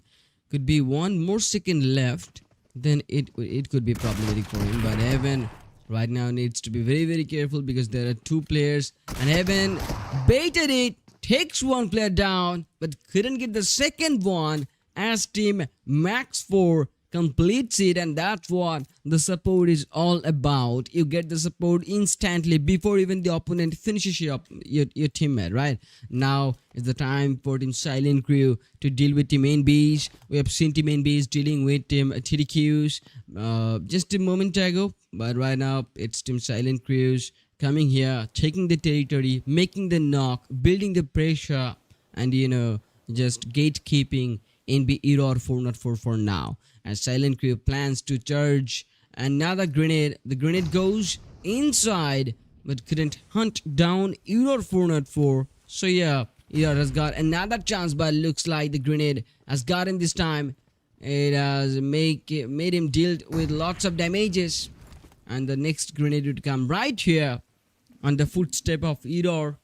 Speaker 1: could be 1 more second left, then it could be problematic for him. But Heaven right now needs to be very careful because there are 2 players, and Heaven baited it, takes 1 player down, but couldn't get the second one as Team Max 4 completes it. And that's what the support is all about. You get the support instantly before even the opponent finishes your teammate. Right now is the time for Team Silent Crew to deal with Team NBs. We have seen Team NBs dealing with Team TTQs just a moment ago, but right now it's Team Silent Crews coming here, taking the territory, making the knock, building the pressure, and you know, just gatekeeping NB Erangel404 for now. As Silent Crew plans to charge another grenade, the grenade goes inside but couldn't hunt down Erangel404. So yeah, Erangel has got another chance, but looks like the grenade has got him this time. It has made him deal with lots of damages, and the next grenade would come right here on the footstep of Erangel.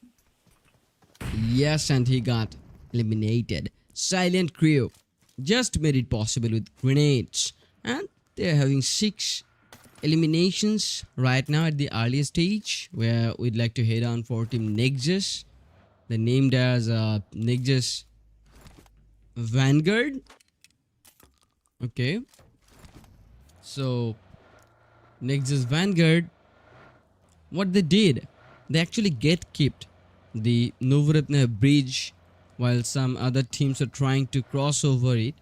Speaker 1: Yes, and he got eliminated. Silent Crew just made it possible with grenades, and they're having 6 eliminations right now at the early stage, where we'd like to head on for Team Nexus. They're named as Nexus Vanguard. Okay, so Nexus Vanguard, what they did, they actually gatekept the Novoratna bridge while some other teams are trying to cross over it,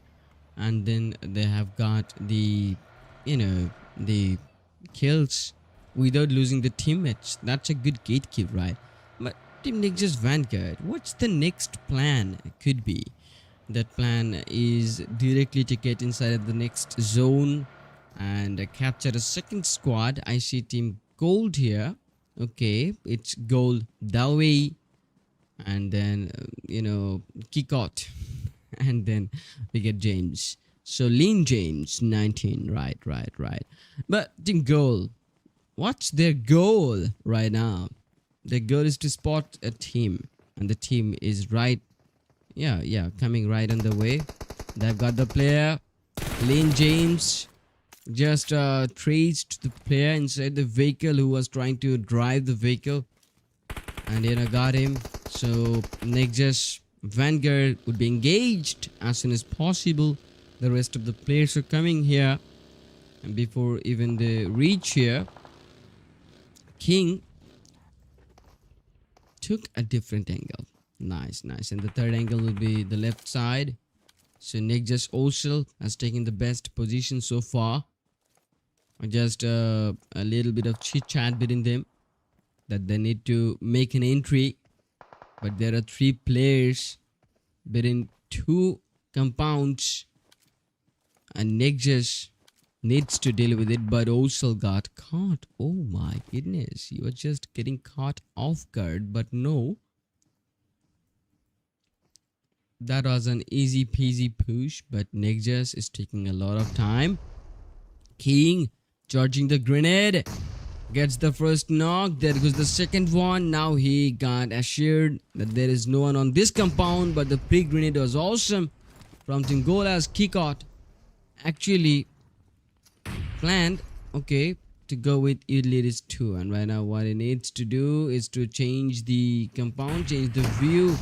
Speaker 1: and then they have got the, you know, the kills without losing the teammates. That's a good gatekeep, right? But Team Nexus Vanguard, what's the next plan could be? That plan is directly to get inside of the next zone and capture a second squad. I see team gold here. Okay, it's gold Dawei, and then Kikot, and then we get James. So Lean James 19. Right. But team gold, what's their goal right now? Their goal is to spot a team, and the team is right. Yeah, coming right on the way. They've got the player. Lean James just traced the player inside the vehicle who was trying to drive the vehicle, and got him. So Nexus Vanguard would be engaged as soon as possible. The rest of the players are coming here, and before even they reach here, King took a different angle. Nice. And the third angle will be the left side. So Nexus also has taken the best position so far. Just a little bit of chit chat between them that they need to make an entry, but there are 3 players between 2 compounds, and Nexus needs to deal with it, but also got caught. Oh my goodness, you were just getting caught off guard, but no, that was an easy peasy push, but Nexus is taking a lot of time. King charging the grenade, gets the first knock. There goes the second one. Now he got assured that there is no one on this compound, but the pre-grenade was awesome from Team Gola's Kikot. Actually planned, okay, to go with Idlis 2, and right now what he needs to do is to change the compound, change the view.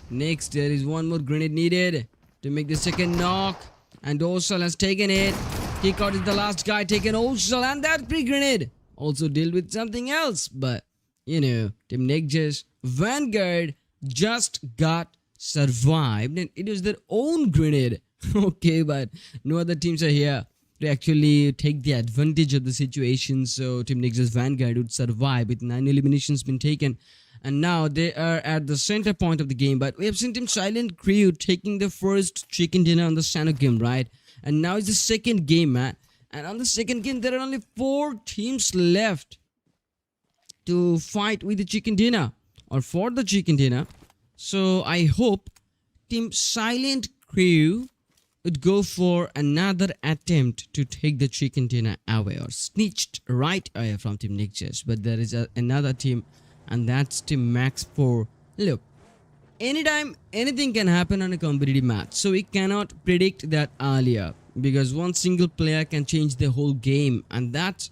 Speaker 1: Next, there is one more grenade needed to make the second knock, and Osal has taken it. Kikot is the last guy taken also, and that pre-grenade also deal with something else. But Team Nexus Vanguard just got survived, and it was their own grenade. Okay, but no other teams are here to actually take the advantage of the situation. So Team Nexus Vanguard would survive with 9 eliminations been taken, and now they are at the center point of the game. But we have seen Team Silent Crew taking the first chicken dinner on the Sanhok game, right? And now it's the second game, man. And on the second game, there are only 4 teams left to fight with the chicken dinner, or for the chicken dinner. So I hope Team Silent Crew would go for another attempt to take the chicken dinner away, or snitched right away from Team Nexus. But there is another team, and that's Team Max 4. Look, anytime anything can happen on a competitive match, so we cannot predict that earlier, because one single player can change the whole game, and that's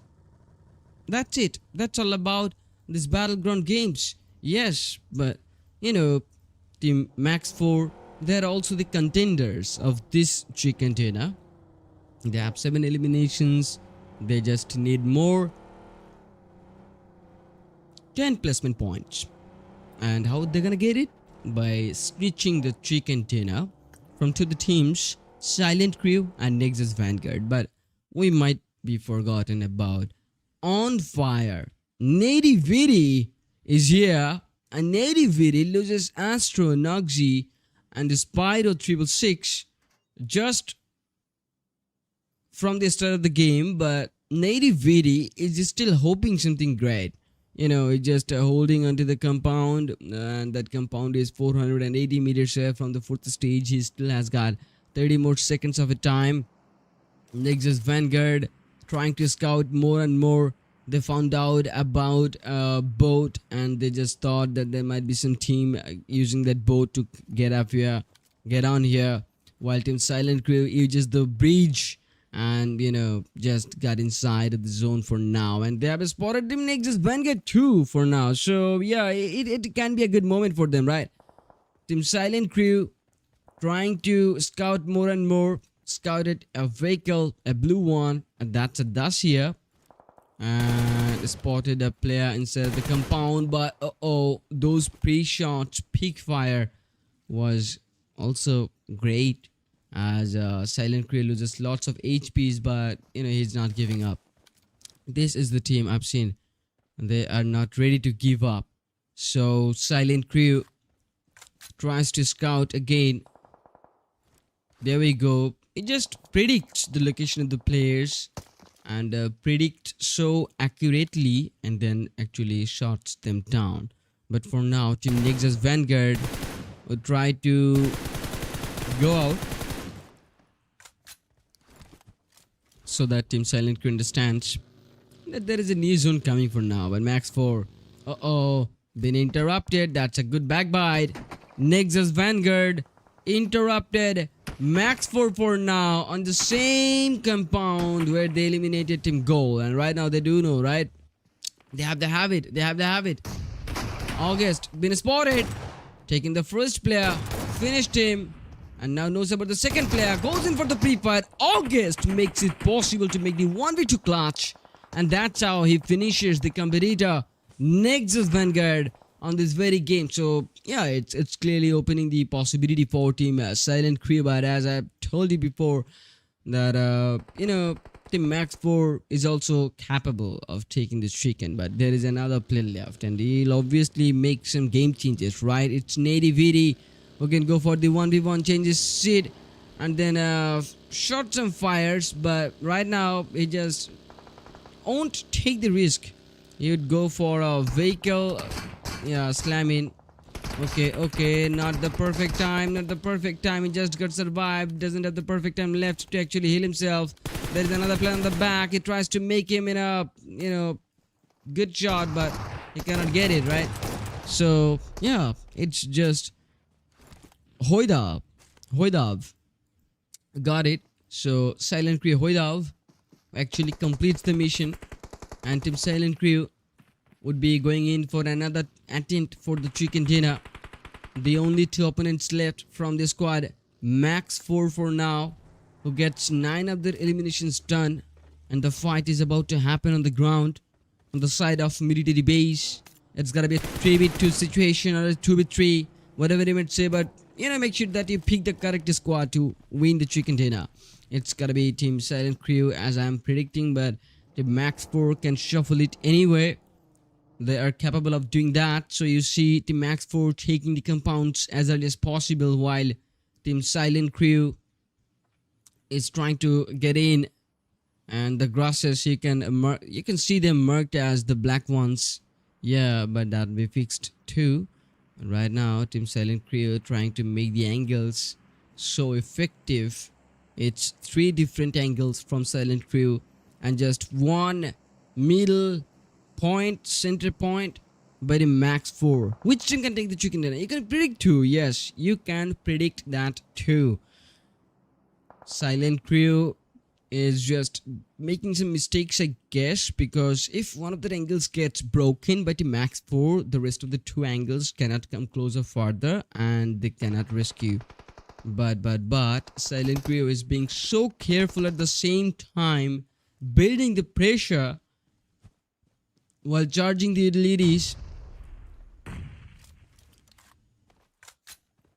Speaker 1: it. That's all about these battleground games. Yes, but Team Max 4, they're also the contenders of this chicken dinner. They have 7 eliminations. They just need more 10 placement points. And how they're gonna get it? By switching the chicken dinner from 2 the teams Silent Crew and Nexus Vanguard. But we might be forgotten about On Fire. Nativity is here, and Nativity loses Astro, Noxy, and the Spyro 666 just from the start of the game. But Nativity is still hoping something great. It's just holding onto the compound, and that compound is 480 meters away from the 4th stage. He still has got 30 more seconds of a time. Nexus Vanguard trying to scout more and more. They found out about a boat, and they just thought that there might be some team using that boat to get on here, while Team Silent Crew uses the bridge and just got inside of the zone for now, and they have spotted Team Nexus Vanguard 2 for now. So yeah, it can be a good moment for them, right? Team Silent Crew trying to scout more and more. Scouted a vehicle, a blue one, and that's a Dacia, and spotted a player inside the compound. But those pre-shots, peak fire was also great, as Silent Crew loses lots of HPs, but he's not giving up. This is the team I've seen, they are not ready to give up. So Silent Crew tries to scout again. There we go. It just predicts the location of the players, and predict so accurately and then actually shuts them down. But for now, Team Nexus Vanguard will try to go out so that Team Silent Crew understands that there is a new zone coming for now. But Max 4, been interrupted. That's a good backbite. Nexus Vanguard interrupted. Max 4 for now on the same compound where they eliminated Team Goal. And right now they do know, right? They have the habit. They have the habit. August been spotted. Taking the first player. Finished him. And now knows about the second player. Goes in for the pre-fight. August makes it possible to make the 1v2 clutch. And that's how he finishes the competitor Nexus Vanguard on this very game. So yeah, it's clearly opening the possibility for Team Silent Crew. But as I told you before, that Team Max 4 is also capable of taking this chicken. But there is another player left, and he'll obviously make some game changes, right? It's Nativity who can go for the 1v1, changes seed, and then shot some fires. But right now he just won't take the risk. He would go for a vehicle, slamming. Okay, not the perfect time, he just got survived, doesn't have the perfect time left to actually heal himself. There is another player on the back. He tries to make him in a good shot, but he cannot get it, right? So yeah, it's just Hoidav got it. So Silent Crew Hoidav actually completes the mission, and Team Silent Crew would be going in for another attempt for the chicken dinner. The only two opponents left from the squad, Max 4 for now, who gets 9 of their eliminations done, and the fight is about to happen on the ground on the side of military base. It's gotta be a 3v2 situation or a 2v3, whatever you might say, but make sure that you pick the correct squad to win the chicken dinner. It's gotta be Team Silent Crew as I'm predicting, but the Max 4 can shuffle it anyway. They are capable of doing that. So you see Team Max 4 taking the compounds as early as possible, while Team Silent Crew is trying to get in. And the grasses, you can see them marked as the black ones. Yeah, but that'll be fixed too. Right now, Team Silent Crew trying to make the angles so effective. It's 3 different angles from Silent Crew and just one middle point, center point by the Max 4. Which team can take the chicken dinner? You can predict too. Yes, you can predict that too. Silent Crew is just making some mistakes, I guess, because if one of the angles gets broken by the Max 4, the rest of the 2 angles cannot come closer further and they cannot rescue. But Silent Crew is being so careful at the same time, building the pressure while charging the utilities.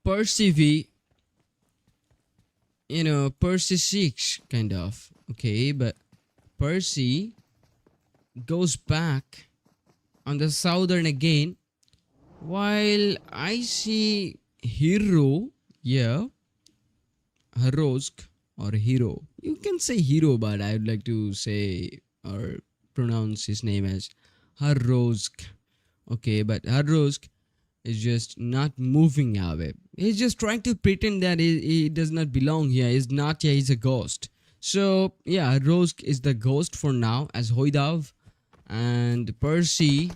Speaker 1: Percy 6 kind of. Okay, but Percy goes back on the southern again, while I see Hero, Herosk or Hero. You can say Hero, but I would like to say or pronounce his name as Herosk. Okay, but Herosk is just not moving away. He's just trying to pretend that he does not belong here. He's not here, he's a ghost. So yeah, Herosk is the ghost for now, as Hoidav and Percy.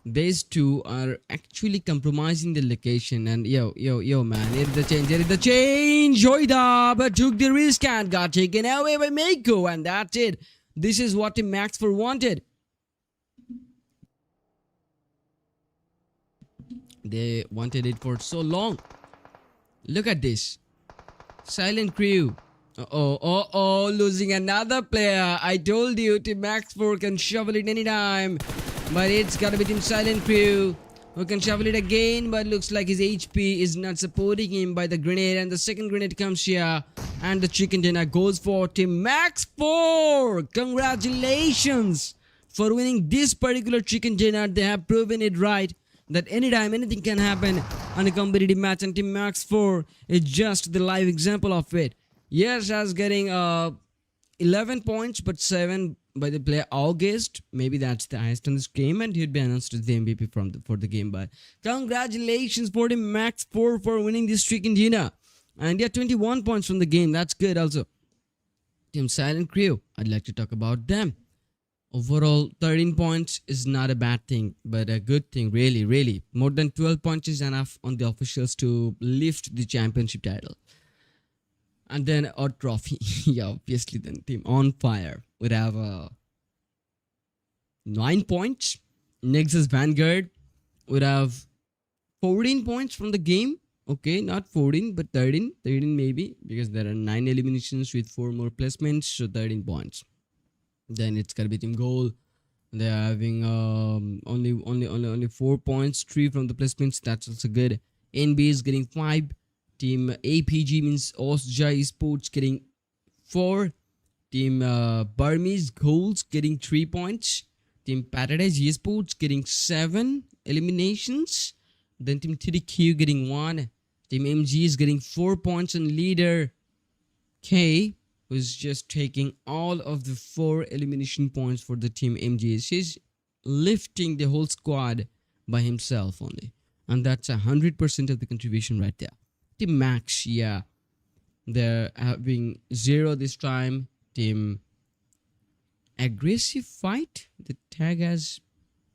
Speaker 1: These two are actually compromising the location. And yo man, here is the change. Hoidav took the risk and got taken away by Mako, and that's it. This is what Team Max 4 wanted. They wanted it for so long. Look at this. Silent Crew. Losing another player. I told you Team Max 4 can shovel it anytime. But it's gotta be Team Silent Crew who can shovel it again. But looks like his HP is not supporting him by the grenade. And the second grenade comes here. And the chicken dinner goes for Team Max 4. Congratulations for winning this particular chicken dinner. They have proven it right, that anytime anything can happen on a competitive match, and Team Max 4 is just the live example of it. Yes, as getting 11 points, but 7 by the player August. Maybe that's the highest in this game, and he'd be announced as the MVP for the game. But congratulations for the Max 4 for winning this streak in Dina. And yeah, 21 points from the game. That's good also. Team Silent Crew, I'd like to talk about them. Overall, 13 points is not a bad thing, but a good thing, really. More than 12 points is enough on the officials to lift the championship title. And then a trophy. Yeah, obviously then team On Fire would have 9 points. Nexus Vanguard would have 14 points from the game. Okay, not 14, but 13. 13 maybe, because there are 9 eliminations with 4 more placements, so 13 points. Then it's gonna be Team Goal. They're having only 4 points, 3 from the placements. That's also good. NB is getting 5. Team APG means OSJA Esports getting 4. Team Burmese Ghouls getting 3 points. Team Paradise Esports getting 7 eliminations. Then Team TTQ getting 1. Team MG is getting 4 points, and leader K, who's just taking all of the 4 elimination points for the Team MG. She's lifting the whole squad by himself only, and that's 100% of the contribution right there. Team Max, yeah, they're having 0 this time. Team Aggressive Fight, the tag has,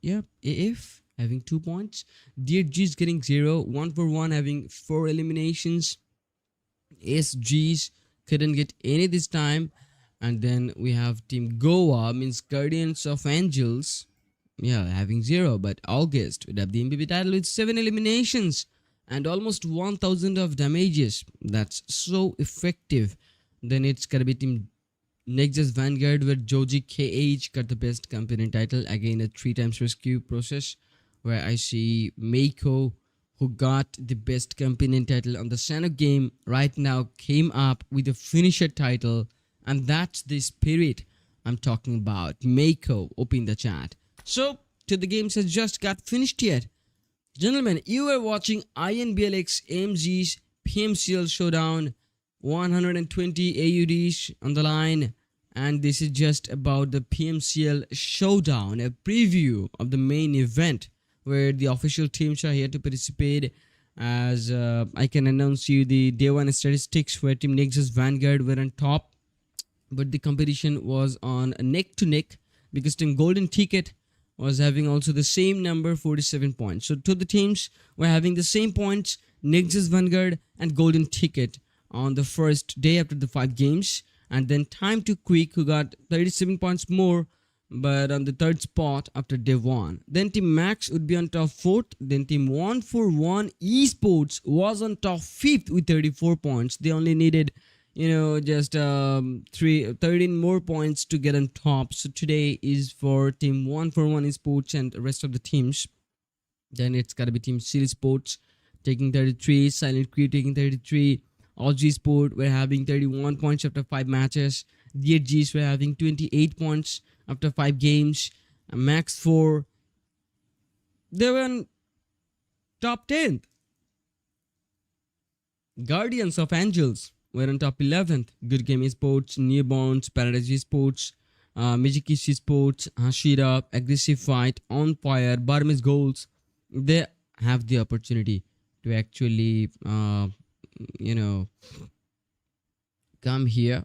Speaker 1: yeah, AF having 2 points. DRG is getting 0. 1 for 1 having 4 eliminations. SGs couldn't get any this time. And then we have Team Goa, means Guardians of Angels, yeah, having 0. But August would have the MVP title with 7 eliminations and almost 1000 of damages. That's so effective. Then it's gonna be Team Nexus Vanguard, where Joji KH got the best company title. Again, a 3 times rescue process, where I see Meiko, who got the best company title on the Sanhok game, right now came up with the finisher title, and that's the spirit I'm talking about. Meiko, open the chat. So, till the games has just got finished yet. Gentlemen, you are watching Mzs Pmcl Showdown, 120 AUDs on the line, and this is just about the PMCL Showdown, a preview of the main event where the official teams are here to participate. As I can announce you the day 1 statistics, where Team Nexus Vanguard were on top, but the competition was on a neck to neck, because Team Golden Ticket was having also the same number, 47 points. So two the teams were having the same points, Nexus Vanguard and Golden Ticket, on the first day after the 5 games. And then Time to Quick, who got 37 points more, but on the 3rd spot after day 1. Then Team Max would be on top 4th. Then Team 141 Esports was on top 5th with 34 points. They only needed, just 13 more points to get on top. So today is for Team 141 Esports and the rest of the teams. Then it's gotta be Team Seal Sports taking 33, Silent Crew taking 33, OSJA Esports were having 31 points after 5 matches, DRGs were having 28 points after 5 games, Max 4, they were on top 10th. Guardians of Angels were on top 11th. Good Game Esports, Newborns, Paradise Esports, MEZEXIS Esports, HASHIRA, Aggressive Fight, On Fire, Burmese Ghouls. They have the opportunity to actually, come here.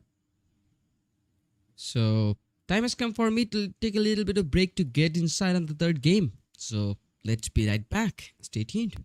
Speaker 1: So time has come for me to take a little bit of break to get inside on the 3rd game. So let's be right back. Stay tuned.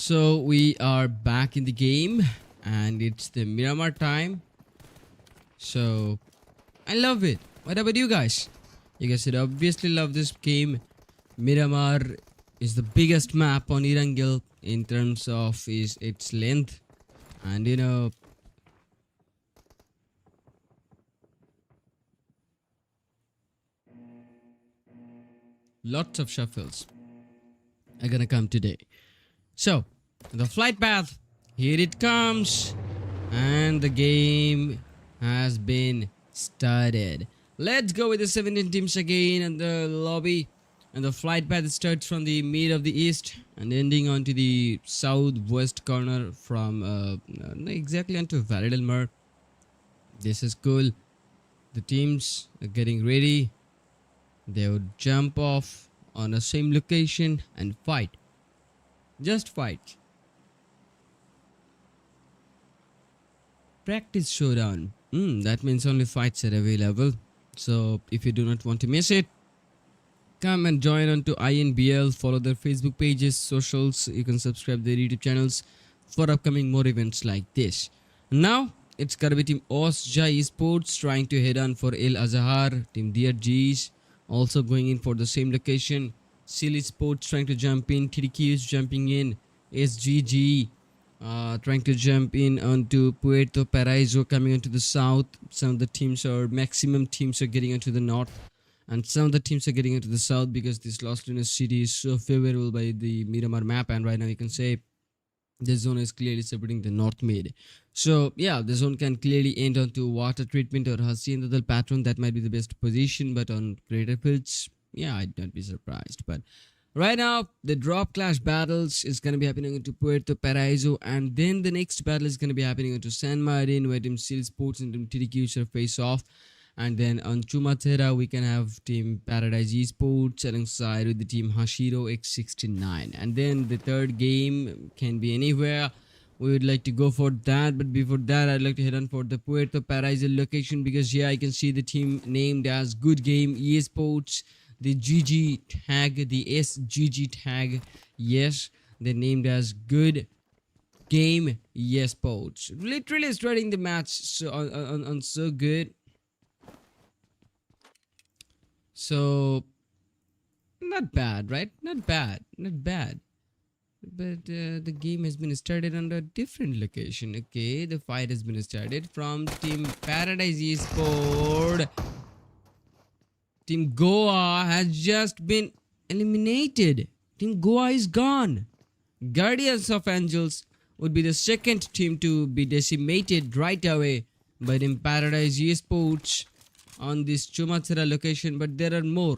Speaker 1: So we are back in the game and it's the Miramar time. So I love it. What about you guys? You guys should obviously love this game. Miramar is the biggest map on Erangel in terms of its length, and lots of shuffles are gonna come today. So the flight path, here it comes, and the game has been started. Let's go with the 17 teams again in the lobby, and the flight path starts from the mid of the east and ending onto the southwest corner from not exactly onto Varadilmar. This is cool. The teams are getting ready. They would jump off on the same location and fight. Just fight. Practice showdown. That means only fights are available. So if you do not want to miss it, come and join on to INBL. Follow their Facebook pages, socials. You can subscribe their YouTube channels for upcoming more events like this. Now it's gonna be team OSJA Esports trying to head on for El Azhar. Team DRGs also going in for the same location. Silly Sports trying to jump in. TTQ is jumping in. SGG trying to jump in onto Puerto Paraíso, coming onto the south. Some of the teams or maximum teams are getting onto the north, and some of the teams are getting into the south because this Los Lunas city is so favorable by the Miramar map, and right now you can say the zone is clearly supporting the north mid. So yeah, the zone can clearly end onto water treatment or Hacienda pattern. That might be the best position, but on greater fields, yeah, I'd not be surprised. But right now, the drop clash battles is going to be happening into Puerto Paraíso, and then the next battle is going to be happening into San Martin, where Team Seal Sports and Team TTQ shall face off. And then on Chumatera, we can have Team Paradise Esports alongside with the Team HASHIRA X69. And then the third game can be anywhere. We would like to go for that, but before that, I'd like to head on for the Puerto Paraíso location, because here I can see the team named as Good Game Esports. The GG tag, the SGG tag, yes, they're named as Good Game Esports. Literally starting the match so on so good. So not bad, right? Not bad. But the game has been started on a different location. Okay, the fight has been started from Team Paradise Esports. Team Goa has just been eliminated. Team Goa is gone. Guardians of Angels would be the second team to be decimated right away by Team Paradise Esports on this Chumatera location. But there are more.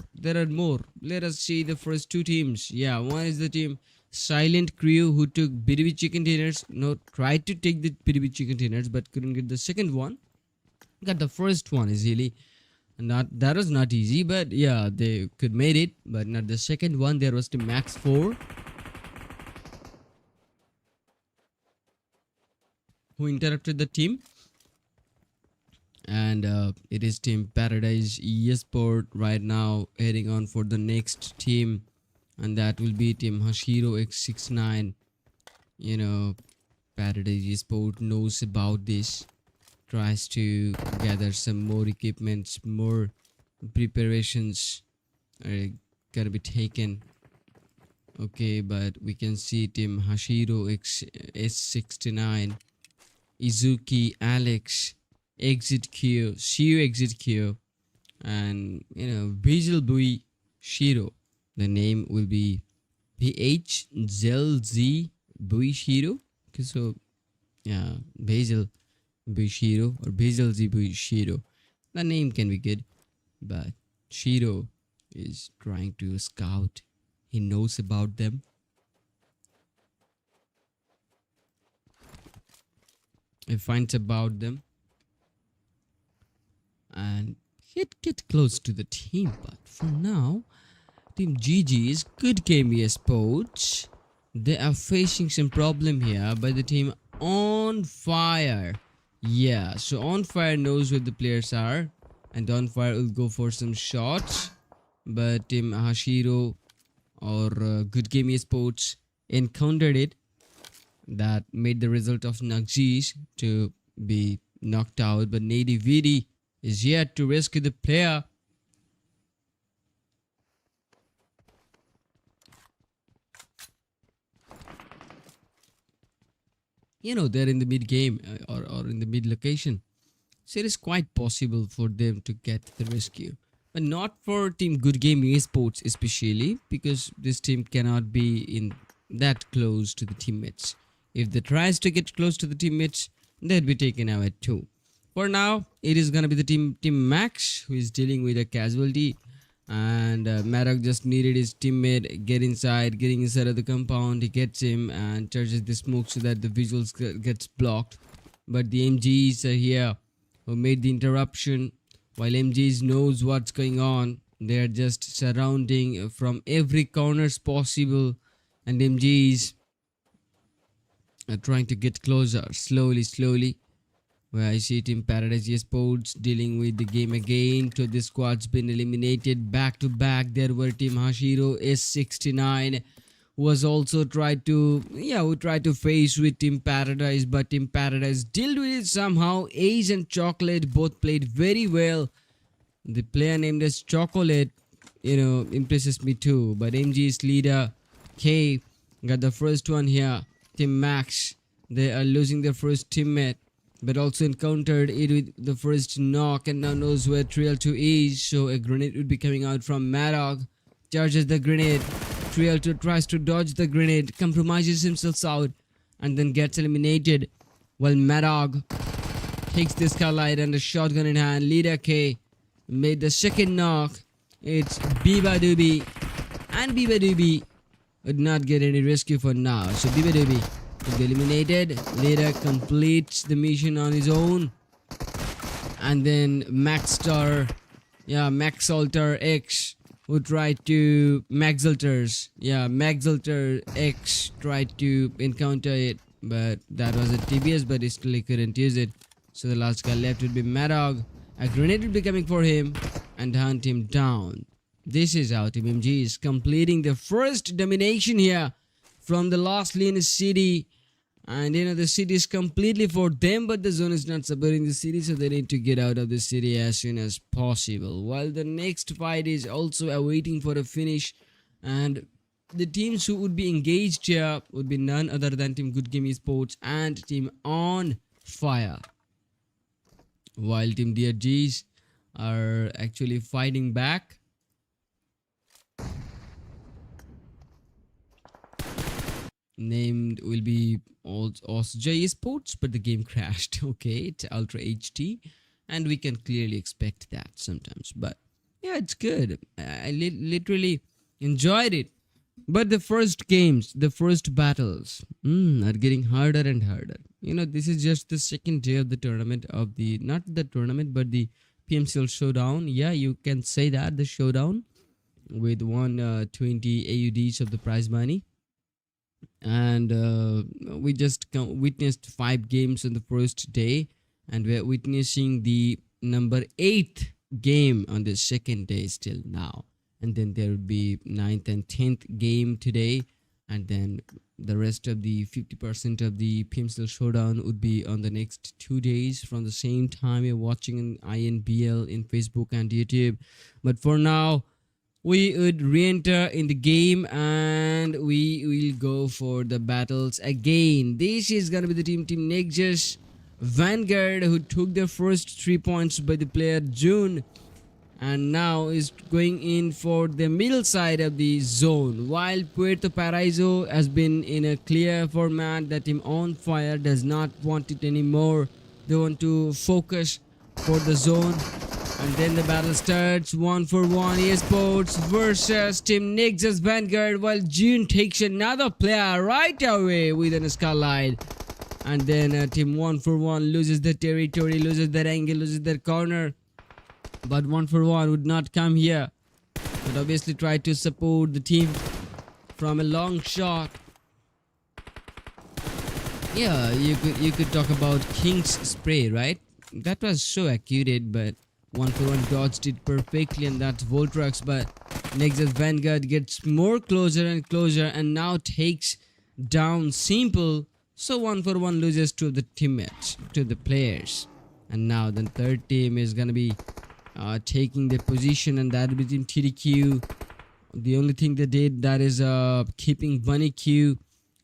Speaker 1: Let us see the first two teams. Yeah, one is the team Silent Crew, who took BDB chicken dinners. No, tried to take the BDB chicken dinners but couldn't get the second one. Got the first one easily. That was not easy, but yeah, they could made it, but not the second one. There was Team Max 4, who interrupted the team, and it is Team Paradise Esports right now heading on for the next team, and that will be Team HASHIRA X69. Paradise Esports knows about this, tries to gather some more equipments, more preparations are gonna be taken. Okay, but we can see Team HASHIRA S69, Izuki, Alex, Exit Q, Shio Exit Q, and Visual Bui Shiro. The name will be PHZLZ Bui Shiro. Okay, so yeah, Basil Bushiro or Basil Z Bushiro. The name can be good, but Shiro is trying to scout. He knows about them. He finds about them and get close to the team. But for now, Team GG's Good Game Esports, they are facing some problem here by the team On Fire. Yeah, so On Fire knows where the players are, and On Fire will go for some shots, but Team HASHIRA or Good Game Esports encountered it that made the result of Nuggies to be knocked out. But Nady Vidi is yet to rescue the player. They're in the mid game or in the mid location. So it is quite possible for them to get the rescue. But not for Team Good Game Esports especially, because this team cannot be in that close to the teammates. If they tries to get close to the teammates, they'd be taken away too. For now, it is gonna be the team Max who is dealing with a casualty, and Marok just needed his teammate getting inside of the compound. He gets him and charges the smoke so that the visuals gets blocked. But the MGs are here who made the interruption. While MGs knows what's going on, they are just surrounding from every corners possible, and MGs are trying to get closer slowly. Where I see Team Paradise Esports dealing with the game again. So the squad's been eliminated back to back. There were Team HASHIRA S69 was also tried to face with Team Paradise, but Team Paradise dealt with it somehow. Ace and Chocolate both played very well. The player named as Chocolate, impresses me too. But MG's leader K got the first one here. Team Max, they are losing their first teammate, but also encountered it with the first knock, and now knows where Trial 2 is. So a grenade would be coming out from Marok. Charges the grenade. Trial 2 tries to dodge the grenade, compromises himself out, and then gets eliminated. While Marok takes the skylight and a shotgun in hand. Leader K made the second knock. It's Biba Doobie, and Biba Doobie would not get any rescue for now. So Biba Doobie would be eliminated. Leader completes the mission on his own. And then Maxalter X who tried to Maxalter X tried to encounter it, but that was a TBS, but he still couldn't use it. So the last guy left would be Marok. A grenade will be coming for him and hunt him down. This is how Team MG is completing the first domination here from the last lane city. And the city is completely for them, but the zone is not supporting the city, so they need to get out of the city as soon as possible. While the next fight is also awaiting for a finish, and the teams who would be engaged here would be none other than Team Good Game Esports and Team On Fire. While Team DRGs are actually fighting back. Named will be OSJA Esports, but the game crashed. Okay, it's Ultra HD, and we can clearly expect that sometimes. But yeah, it's good. I literally enjoyed it. But the first games, the first battles are getting harder and harder. This is just the second day of the tournament of the, not the tournament, but the PMCL Showdown. Yeah, you can say that, the Showdown, with 120 AUDs of the prize money. And we just witnessed 5 games on the first day, and we're witnessing the number 8th game on the second day still now. And then there will be 9th and 10th game today, and then the rest of the 50% of the PMCL Showdown would be on the next 2 days from the same time you're watching in INBL in Facebook and YouTube. But for now, we would re-enter in the game and we will go for the battles again. This is gonna be the team Nexus Vanguard, who took their first 3 points by the player June, and now is going in for the middle side of the zone, while Puerto Paraíso has been in a clear format that Team On Fire does not want it anymore. They want to focus for the zone. And then the battle starts. 1-for-1 Esports versus Team Nexus Vanguard, while June takes another player right away with an skylight. And then Team 1-for-1 loses the territory, loses their angle, loses their corner. But 1-for-1 would not come here, but obviously try to support the team from a long shot. Yeah, you could talk about King's spray, right? That was so accurate, but 1-for-1 dodged it perfectly, and that's Voltrax. But Nexus Vanguard gets more closer and closer, and now takes down Simple So 1-for-1 loses to the teammates, to the players. And now the third team is gonna be taking their position, and that will be team TTQ. The only thing they did, that is keeping Bunny Q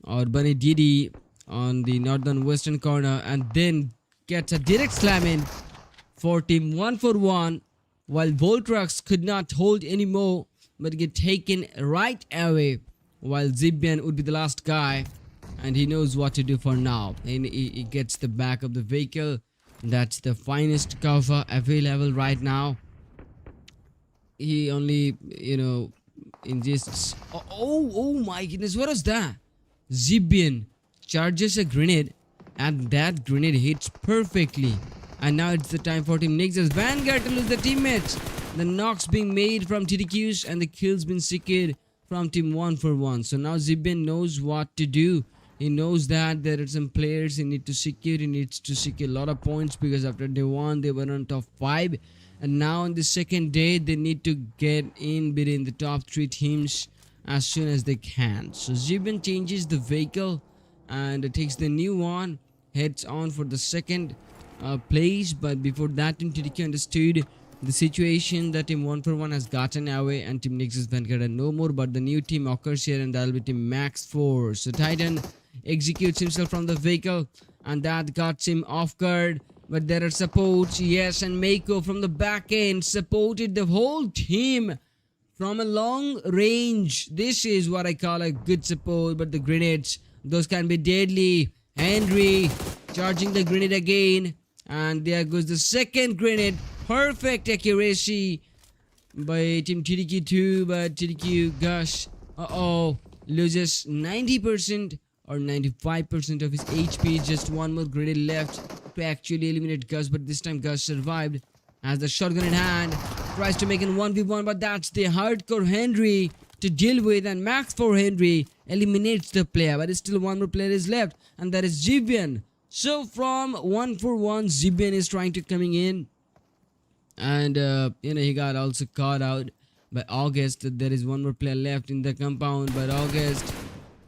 Speaker 1: or Bunny DD on the northern western corner, and then gets a direct slam in for team 1-for-1, while Voltrax could not hold anymore but get taken right away, while Zibian would be the last guy, and he knows what to do for now. And he gets the back of the vehicle. That's the finest cover available right now. He only, ingests. Oh my goodness, what was that? Zibian charges a grenade, and that grenade hits perfectly. And now it's the time for Team Nexus Vanguard to lose the teammates. The knocks being made from TTQs and the kills being secured from Team 1-for-1. So now Zibian knows what to do. He knows that there are some players he needs to secure. He needs to secure a lot of points, because after day 1 they were on top 5. And now on the second day they need to get in between the top 3 teams as soon as they can. So Zibian changes the vehicle and takes the new one, heads on for the second place. But before that, Team TTQ understood the situation that Team 1-for-1 has gotten away and Team Nexus Vanguard are no more, but the new team occurs here, and that will be Team Max 4. So Titan executes himself from the vehicle, and that got him off guard. But there are supports, yes, and Mako from the back end supported the whole team from a long range. This is what I call a good support. But the grenades, those can be deadly. Henry charging the grenade again, and there goes the second grenade. Perfect accuracy by Team TTQ2, but TTQ Gush loses 90% or 95% of his HP. Just one more grenade left to actually eliminate Gus, but this time Gus survived. Has the shotgun in hand, tries to make it 1v1, but that's the hardcore Henry to deal with, and Max 4 Henry eliminates the player. But still one more player is left, and that is Zibian. So from 1-for-1, Zibian is trying to coming in, and he got also caught out by August. There is one more player left in the compound, but August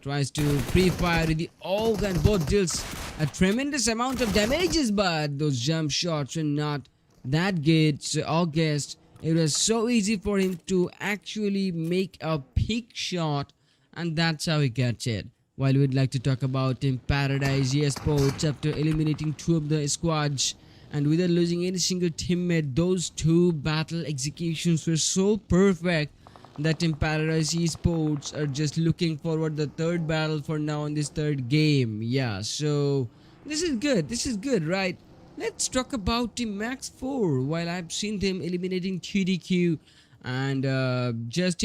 Speaker 1: tries to pre-fire with the AUG, and both deals a tremendous amount of damages, but those jump shots were not that good. So August, it was so easy for him to actually make a pick shot, and that's how he gets it. While we'd like to talk about Team Paradise Esports, after eliminating 2 of the squads and without losing any single teammate, those 2 battle executions were so perfect that Team Paradise Esports are just looking forward the 3rd battle for now in this 3rd game. Yeah, so this is good, right? Let's talk about Team Max 4. While I've seen them eliminating TDQ and just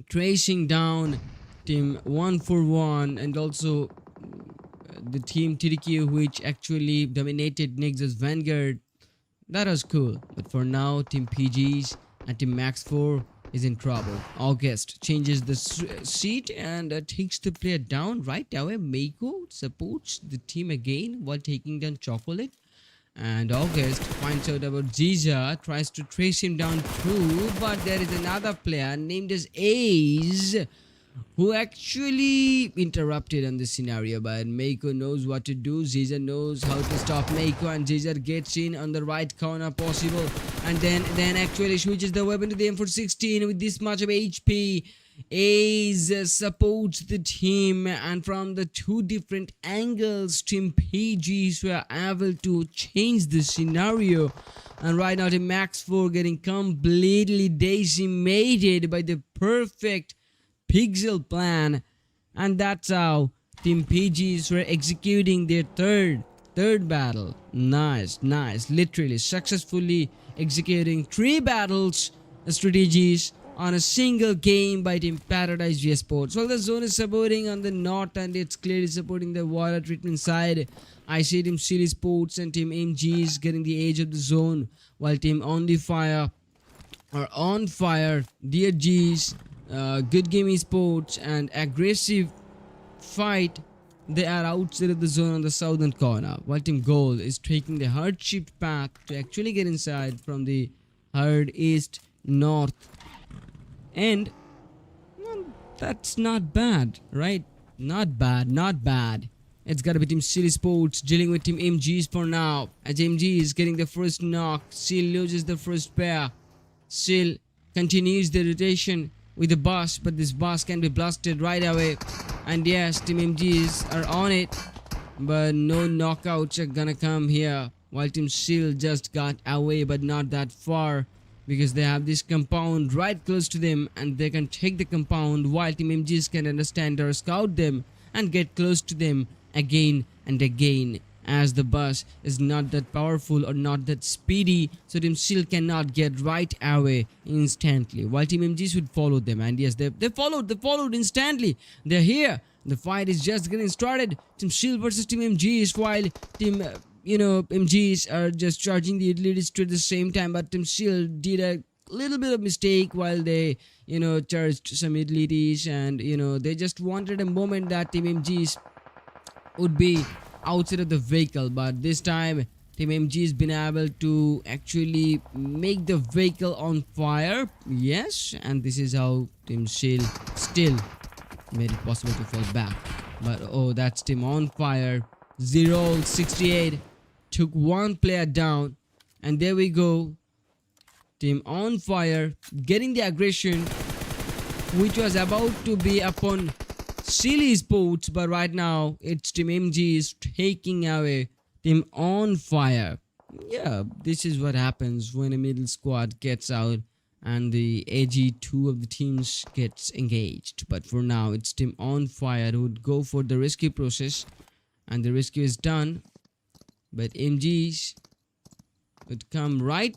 Speaker 1: tracing down Team 1-for-1 and also the Team TTQ, which actually dominated Nexus Vanguard. That was cool. But for now, Team PGs and Team Max 4 is in trouble. August changes the seat and takes the player down right away. Mako supports the team again while taking down Chocolate. And August finds out about Ziza, tries to trace him down too, but there is another player named as Ace who actually interrupted on this scenario, but Mako knows what to do. Ziza knows how to stop Mako, and Ziza gets in on the right corner possible, and then actually switches the weapon to the M416 with this much of HP. Ace supports the team, and from the 2 different angles, Team PGs were able to change the scenario. And right now, Team Max 4 getting completely decimated by the perfect Pixel plan, and that's how Team PGs were executing their third battle. Nice, literally successfully executing 3 battles strategies on a single game by Team Paradise Esports. Well, the zone is supporting on the north, and it's clearly supporting the water treatment side. I see Team Silly Sports and Team MGs getting the edge of the zone, while Team On Fire DRGs, Good Game Esports and Aggressive Fight, they are outside of the zone on the southern corner, while Team Gold is taking the hard shift path to actually get inside from the hard east north. And well, that's not bad, right? Not bad, not bad. It's gotta be Team Seal Sports dealing with Team MGs for now. As MG is getting the first knock, Seal loses the first pair. Seal continues the rotation with the boss, but this boss can be blasted right away. And yes, Team MGs are on it, but no knockouts are gonna come here. While Team Seal just got away, but not that far, because they have this compound right close to them and they can take the compound, while Team MGs can understand or scout them and get close to them again and again, as the bus is not that powerful or not that speedy, so Team Seal cannot get right away instantly, while Team MGs would follow them. And yes, they followed instantly. They're here. The fight is just getting started. Team Seal versus Team MGs, while Team MGs are just charging the utilities to the same time, but Team Seal did a little bit of mistake while they charged some utilities, and they just wanted a moment that Team MGs would be outside of the vehicle, but this time Team MG's been able to actually make the vehicle on fire. Yes, and this is how Team Seal still made it possible to fall back. But oh, that's Team on fire. 068 took one player down, and there we go. Team on fire getting the aggression which was about to be upon Seal Esports, but right now it's Team MG is taking away Team on fire. Yeah, this is what happens when a middle squad gets out and the AG2 of the teams gets engaged. But for now, it's Team on fire who would go for the rescue process, and the rescue is done. But MGs would come right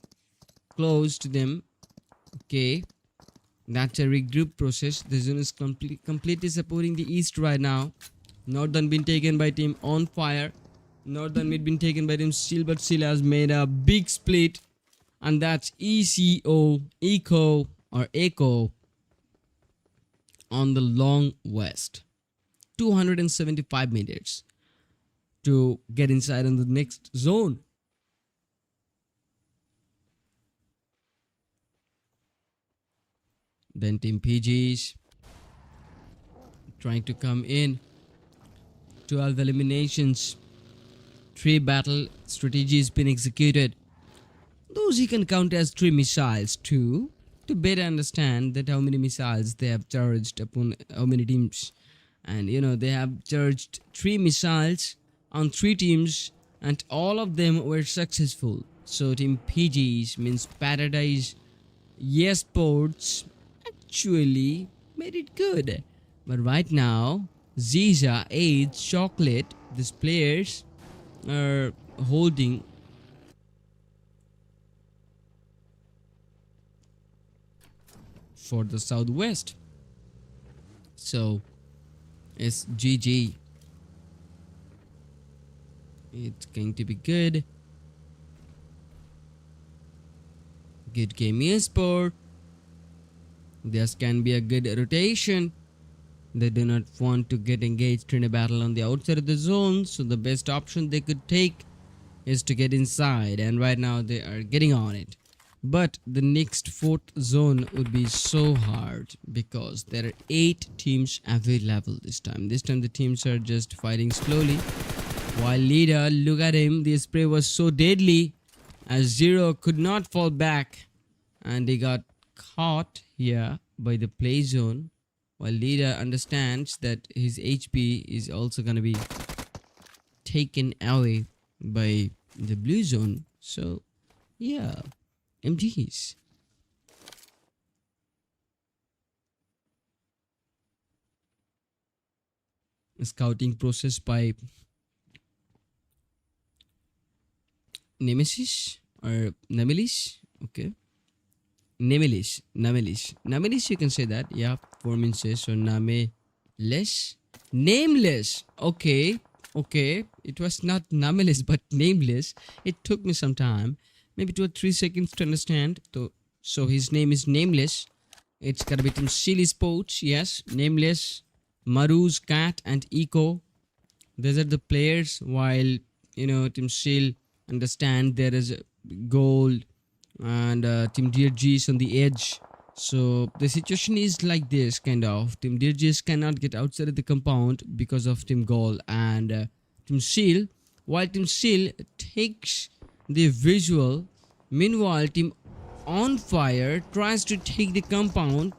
Speaker 1: close to them. Okay, that's a regroup process. The zone is completely supporting the east right now. Northern been taken by Team on fire. Northern mid been taken by Team Seal, but Seal has made a big split, and that's Echo on the long west. 275 meters to get inside on the next zone. Then Team PGs trying to come in. 12 eliminations. 3 battle strategies been executed. Those you can count as 3 missiles too, to better understand that how many missiles they have charged upon how many teams. And they have charged 3 missiles on 3 teams, and all of them were successful. So Team PGs means Paradise Esports actually made it good. But right now, Ziza, AIDS, Chocolate, these players are holding for the southwest. So it's GG. It's going to be good. Good game esport. This can be a good rotation. They do not want to get engaged in a battle on the outside of the zone, so the best option they could take is to get inside, and right now they are getting on it. But the next 4th zone would be so hard because there are 8 teams available this time. This time the teams are just fighting slowly. While leader, look at him, the spray was so deadly as Zero could not fall back, and he got caught here by the play zone, while leader understands that his HP is also gonna be taken away by the blue zone. So yeah, MGs. Scouting process by Nemesis or Namelis. Okay, Namelis, you can say that. Yeah, 4 Mzs or Nameless. Okay, it was not Nameless but Nameless. It took me some time, maybe 2 or 3 seconds to understand. So his name is Nameless. It's gotta be Team Seal Esports. Yes, Nameless, Maruz, Cat, and Eco. These are the players, while Team Seal understand there is a gold, and Team DRG is on the edge. So the situation is like this kind of. Team DRGs cannot get outside of the compound because of Team Goal and Team Seal. While Team Seal takes the visual, meanwhile Team On Fire tries to take the compound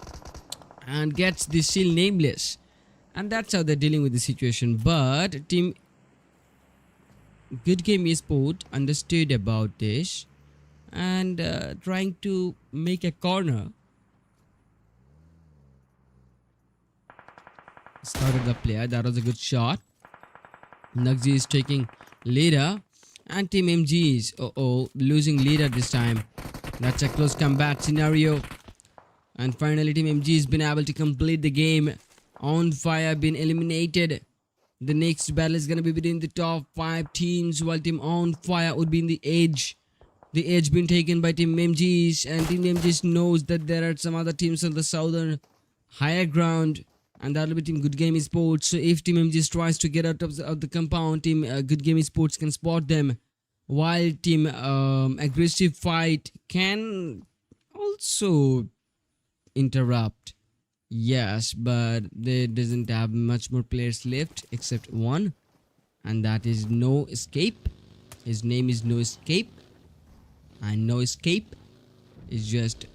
Speaker 1: and gets the Seal nameless. And that's how they're dealing with the situation. But Team Good Game Esports understood about this and trying to make a corner. Started the player. That was a good shot. Nugzy is taking leader. And Team MG is losing leader this time. That's a close combat scenario. And finally Team MG has been able to complete the game. On Fire been eliminated. The next battle is gonna be between the top 5 teams, while Team On Fire would be in the edge. The edge been taken by Team MGs, and Team MGs knows that there are some other teams on the southern higher ground, and that will be Team Good Game Esports. So if Team MGs tries to get out of the compound, Team Good Game Esports can spot them, while Team Aggressive Fight can also interrupt. Yes, but they doesn't have much more players left except one, and that is No Escape. His name is No Escape, and No Escape is just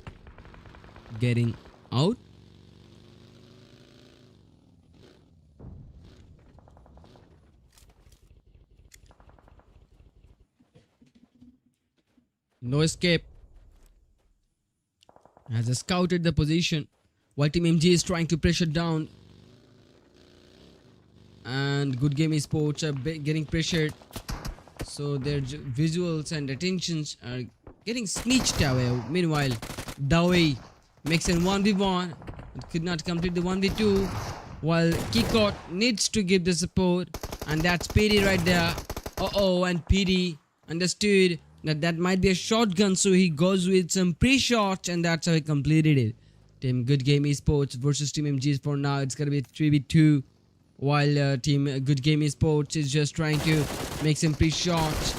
Speaker 1: getting out. No Escape has scouted the position, while Team MG is trying to pressure down, and Good Game Esports are getting pressured, so their visuals and attentions are getting snitched away. Meanwhile, Dawei makes a 1v1, it could not complete the 1v2, while Kikot needs to give the support, and that's PD right there. And PD understood that might be a shotgun, so he goes with some pre-shots, and that's how he completed it. Team Good Game Esports versus Team MGs. For now it's gonna be 3v2, while Team Good Game Esports is just trying to make some pre-shots.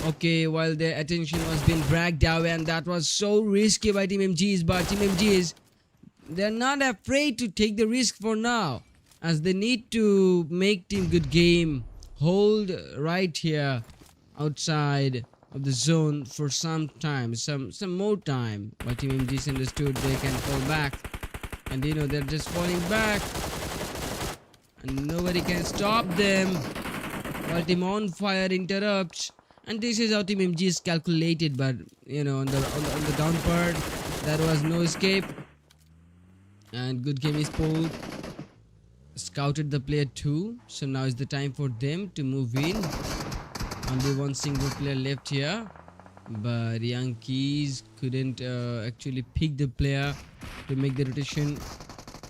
Speaker 1: Okay, while their attention was being dragged away, and that was so risky by Team MGs, but Team MGs, they're not afraid to take the risk for now, as they need to make Team Good Game hold right here outside of the zone for some time, some more time. But Team MGs understood they can fall back, and you know they're just falling back, and nobody can stop them. While Team On Fire interrupts, and this is how Team MGs calculated. But you know, on the down part, there was No Escape, and Good Game Esports scouted the player 2. So now is the time for them to move in. Only one single player left here, but Yankees couldn't actually pick the player to make the rotation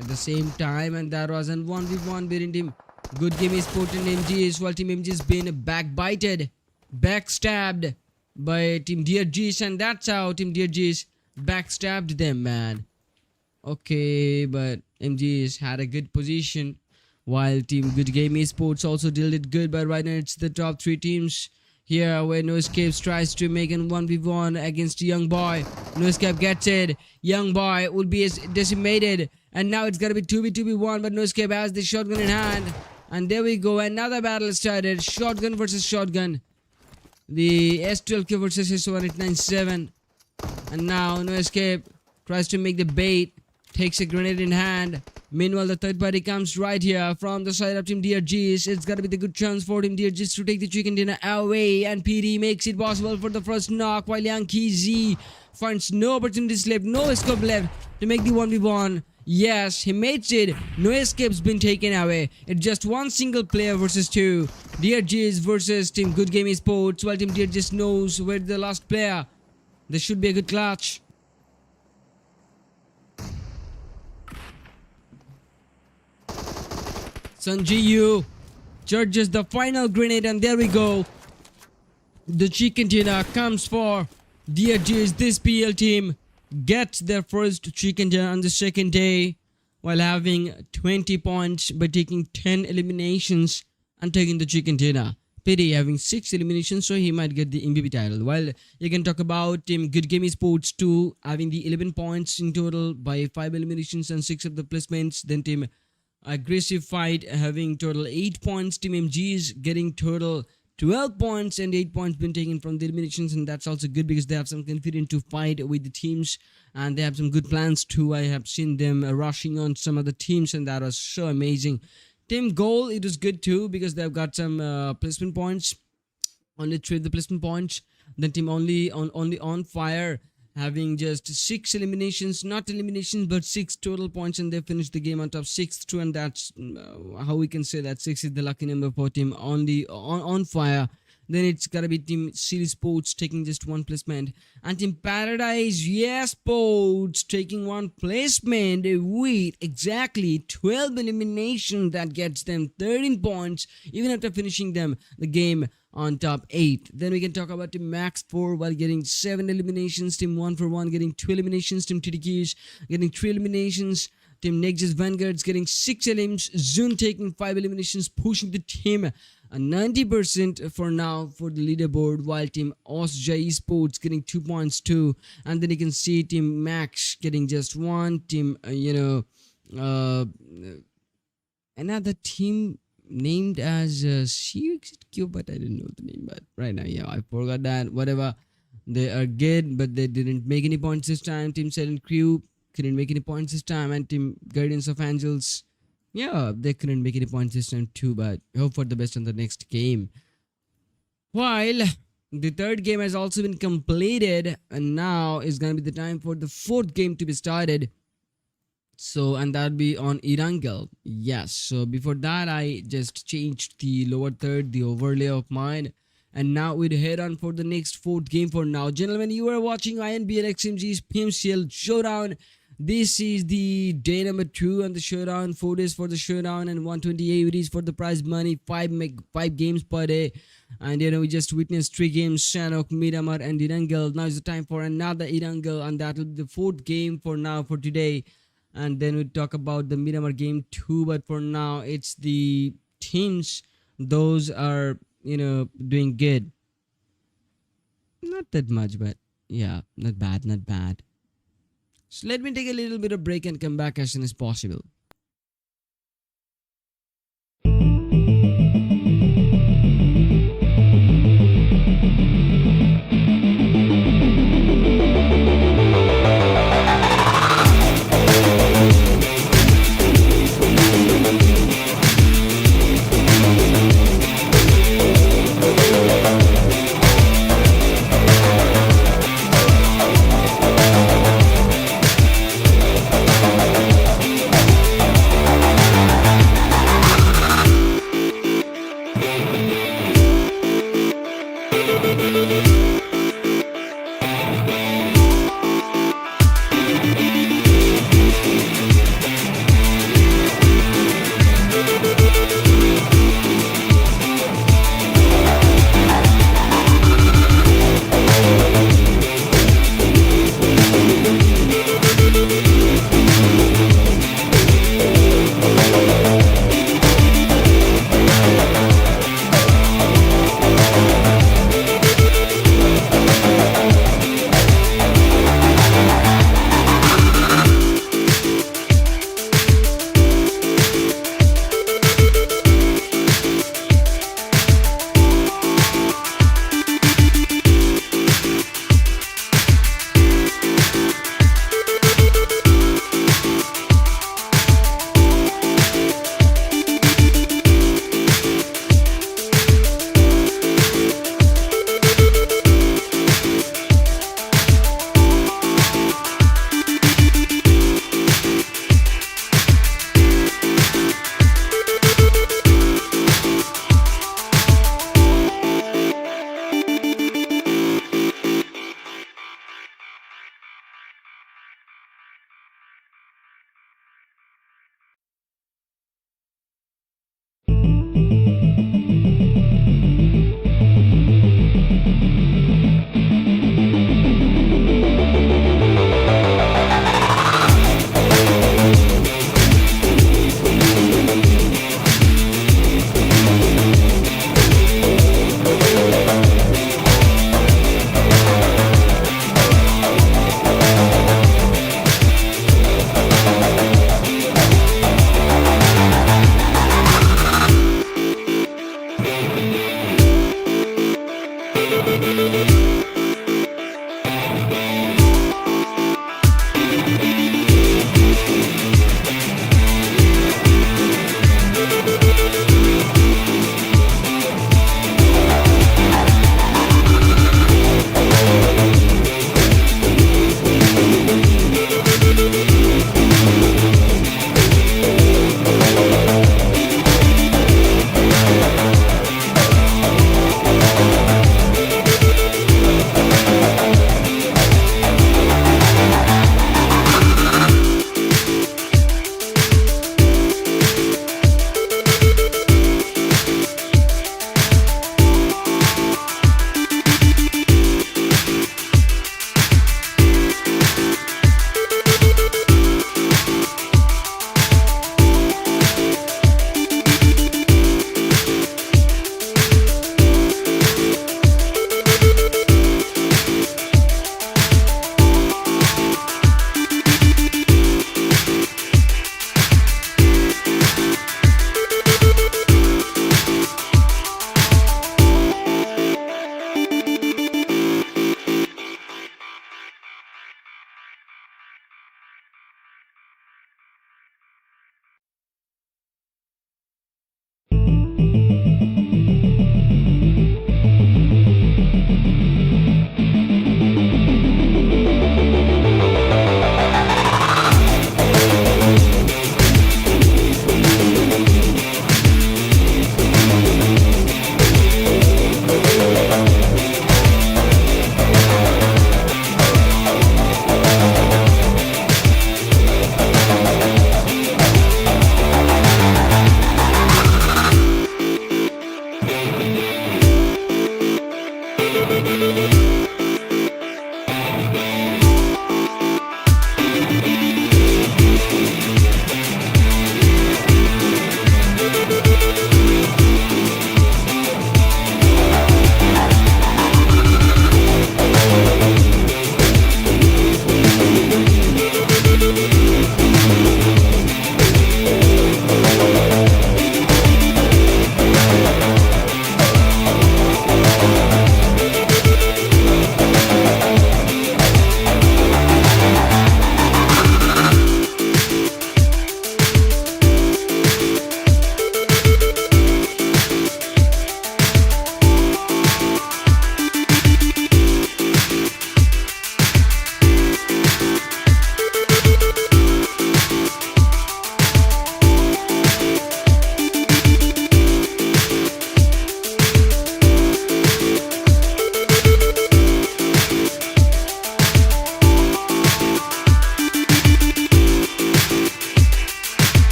Speaker 1: at the same time, and that was an 1v1 between Team Good Game Esports and MGs, while Team MGs been backbited, backstabbed by Team DRGs, and that's how Team DRGs backstabbed them, man. Okay, but MGs had a good position, while Team Good Game Esports also did it good. But right now it's the top 3 teams here, where No Escape tries to make a 1v1 against Young Boy. No Escape gets it. Young Boy will be decimated, and now it's gonna be 2v1, but No Escape has the shotgun in hand, and there we go, another battle started. Shotgun versus shotgun, the S12K versus S1897, and now No Escape tries to make the bait, takes a grenade in hand. Meanwhile, the third party comes right here from the side of Team DRGs. It's gotta be the good chance for Team DRGs to take the chicken dinner away, and PD makes it possible for the first knock, while Yankee Z finds no opportunities left, no escape left to make the 1v1. Yes, he makes it. No escape's been taken away. It's just one single player versus 2. DRGs versus Team Good Game Esports, while Team DRGs knows where the last player. This should be a good clutch. Sanjiyu charges the final grenade, and there we go. The chicken dinner comes for DRG's. This PL team gets their first chicken dinner on the second day, while having 20 points by taking 10 eliminations and taking the chicken dinner. Pity having 6 eliminations, so he might get the MVP title. While you can talk about Good Game Esports 2 having the 11 points in total by 5 eliminations and 6 of the placements. Then Team Aggressive Fight having total 8 points. Team MGs getting total 12 points and 8 points been taken from the eliminations, and that's also good because they have some confidence to fight with the teams and they have some good plans too. I have seen them rushing on some other teams, and that was so amazing. Team Goal, it was good too because they've got some placement points, only 3 of the placement points. Then Team only on Fire having just 6 eliminations, not eliminations but 6 total points, and they finished the game on top 6th too, and that's how we can say that 6 is the lucky number for Team on Fire. Then it's gotta be Team Series Sports taking just 1 placement, and Team Paradise Esports taking 1 placement with exactly 12 eliminations. That gets them 13 points even after finishing them the game on top 8. Then we can talk about Team Max 4 while getting 7 eliminations. Team 1 for 1 getting 2 eliminations. Team TTQs getting 3 eliminations. Team Nexus Vanguard's getting 6 elims. Zune taking 5 eliminations, pushing the team 90% for now for the leaderboard, while Team OSJA Esports getting 2 points too. And then you can see Team Max getting just 1. Team, another team named as CXQ, but I didn't know the name. But right now, yeah, I forgot that. Whatever, they are good, but they didn't make any points this time. Team Silent Crew couldn't make any points this time, and Team Guardians of Angels, yeah, they couldn't make any points this time too. But hope for the best on the next game. While the 3rd game has also been completed, and now is gonna be the time for the 4th game to be started. So, and that'll be on Erangel. Yes, so before that I just changed the lower third, the overlay of mine, and now we'd head on for the next 4th game. For now, gentlemen, you are watching INBL Mzs Pmcl Showdown. This is the day number 2 on the showdown. 4 days for the showdown and 120 AUDs for the prize money. 5 games per day, and we just witnessed 3 games: Sanhok, Miramar and Erangel. Now is the time for another Erangel, and that will be the 4th game for now for today. And then we talk about the Miramar game too, but for now it's the teams. Those are doing good, not that much, but yeah, not bad. So let me take a little bit of break and come back as soon as possible.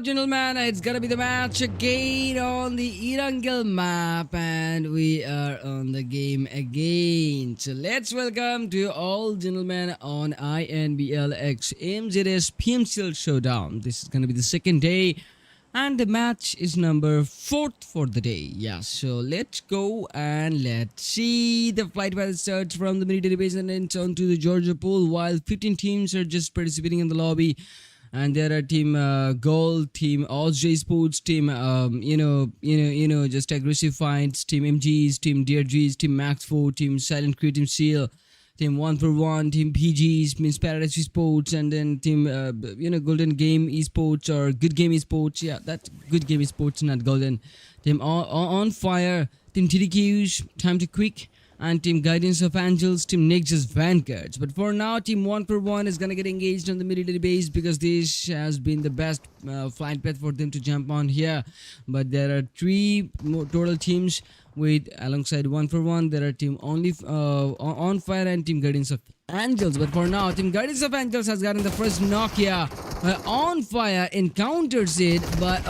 Speaker 1: gentlemen, it's gonna be the match again on the Erangel map, and we are on the game again. So let's welcome to all gentlemen on INBL X Mzs Pmcl Showdown. This is gonna be the second day, and the match is number 4th for the day. Yeah, so let's go and let's see. The flight path starts from the military base and ends onto the Georgia pool, while 15 teams are just participating in the lobby. And there are team Gold, team OSJA Esports, team just aggressive fights, team MGs, team DRGs, team Max 4, team Silent Crew, team Seal, team 1for1, team PGs, means Paradise Esports, and then team Golden Game Esports or Good Game Esports. Yeah, that's Good Game Esports, not Golden. Team on Fire, team TTQs, Time to Quick, and team Guidance of Angels, team Nexus Vanguard. But for now, team 1for1 is gonna get engaged on the military base because this has been the best flight path for them to jump on here. But there are 3 more total teams with alongside 1for1. There are team only on Fire and team Guidance of Angels. But for now, team Guidance of Angels has gotten the first knock here. On Fire encounters it, but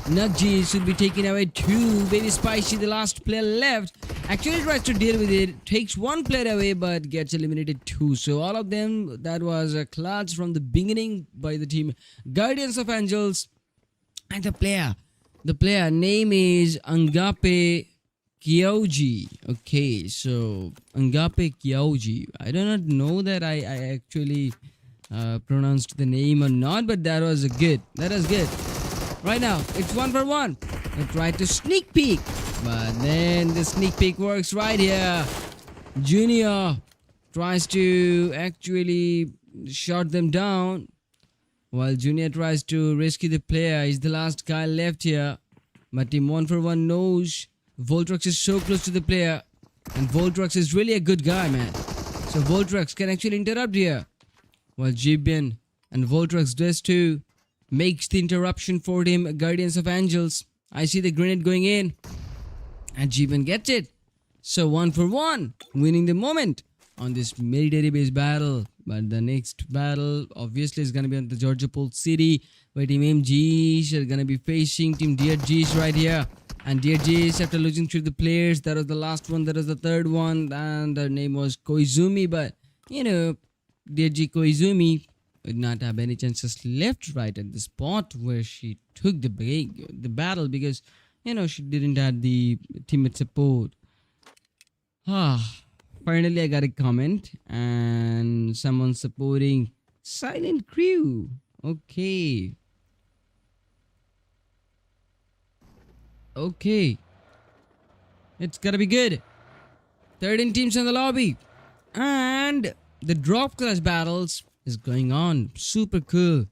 Speaker 1: Nudgy should be taken away too. Baby Spicy, the last player left, actually tries to deal with it, takes 1 player away but gets eliminated too. So all of them, that was a clutch from the beginning by the team Guardians of Angels. And the player name is Angape Kyoji. Okay, so Angape Kyoji, I do not know that I actually pronounced the name or not, but that was good. Right now it's 1for1. They tried to sneak peek, but then the sneak peek works right here. Junior tries to actually shut them down, while Junior tries to rescue the player. He's the last guy left here, but team 1for1 knows Voltrox is so close to the player, and Voltrox is really a good guy, man. So Voltrox can actually interrupt here, while Jibian and Voltrox does too, makes the interruption for him. Guardians of Angels, I see the grenade going in, and Jibian gets it. So 1for1 winning the moment on this military base battle. But the next battle obviously is gonna be on the Georgia Pole City, where team MGs are gonna be facing team DRGs right here. And DRGs, after losing 3 of the players, that was the last one, that was the 3rd one, and their name was Koizumi. But DRG Koizumi would not have any chances left right at the spot where she took the battle, because she didn't have the teammate support. Finally I got a comment, and someone supporting Silent Crew. Okay, it's gotta be good. 13 teams in the lobby, and the drop class battles is going on. Super cool.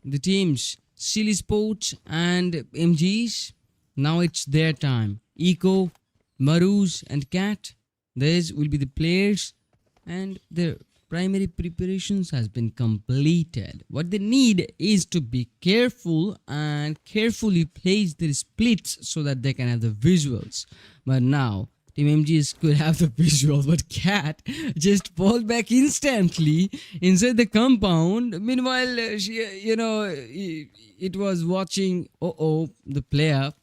Speaker 1: The teams Silly Sports and MGs, now it's their time. Eco, Marus and Cat, these will be the players, and their primary preparations has been completed. What they need is to be careful and carefully place their splits so that they can have the visuals. But now team MGs could have the visual, but Cat just fall back instantly inside the compound. Meanwhile, she, it was watching the player.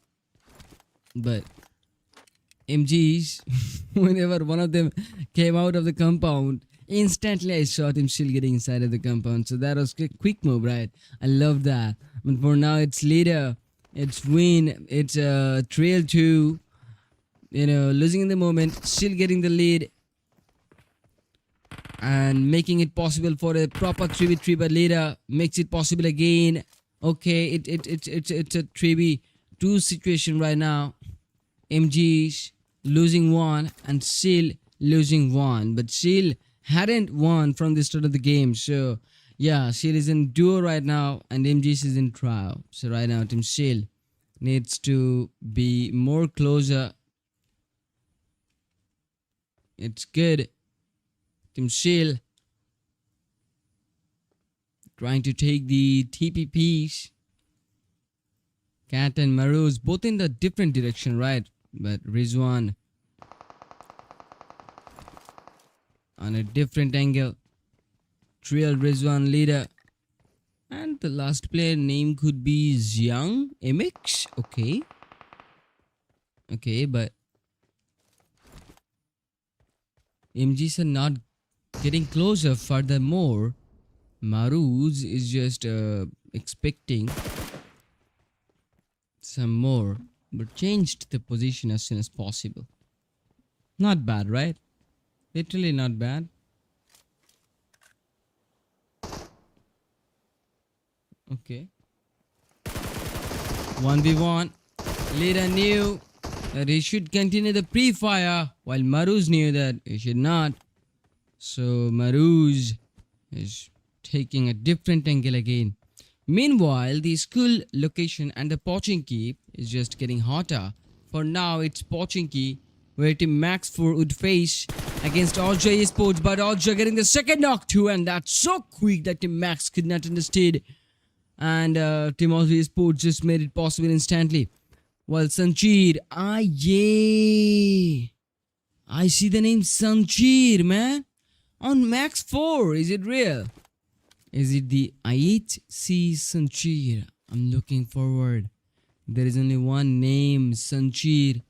Speaker 1: But MGs, whenever one of them came out of the compound, instantly I shot him still getting inside of the compound. So that was a quick move, right? I love that. But for now, it's leader, it's win, it's trail 2. Losing in the moment, still getting the lead, and making it possible for a proper 3v3. But leader makes it possible again. Okay, it's a 3v2 situation right now. MGs losing 1 and Seal losing 1, but Seal hadn't won from the start of the game. So yeah, Seal is in duo right now, and MGs is in trial. So right now team Seal needs to be more closer. It's good. Team Seal trying to take the TPPs. Cat and Marus both in the different direction, right? But Rizwan on a different angle. Trial Rizwan leader And the last player name could be Xiang MX. Okay, but MGs are not getting closer. Furthermore, Maruz is just expecting some more, but changed the position as soon as possible. Not bad, right? Literally not bad. Okay. 1v1. Leader knew that he should continue the pre-fire, while Maruz knew that he should not. So Maruz is taking a different angle again. Meanwhile, the school location and the Pochinki is just getting hotter. For now, it's Pochinki, where Team Max 4 would face against OSJA Esports, but OSJA getting the second knock too, and that's so quick that Team Max could not understand. And Team OSJA Esports just made it possible instantly. Well, Sanchir, yeah, I see the name Sanchir, man. On Max 4, is it real? Is it the IHC Sanchir? I'm looking forward. There is only one name, Sanchir,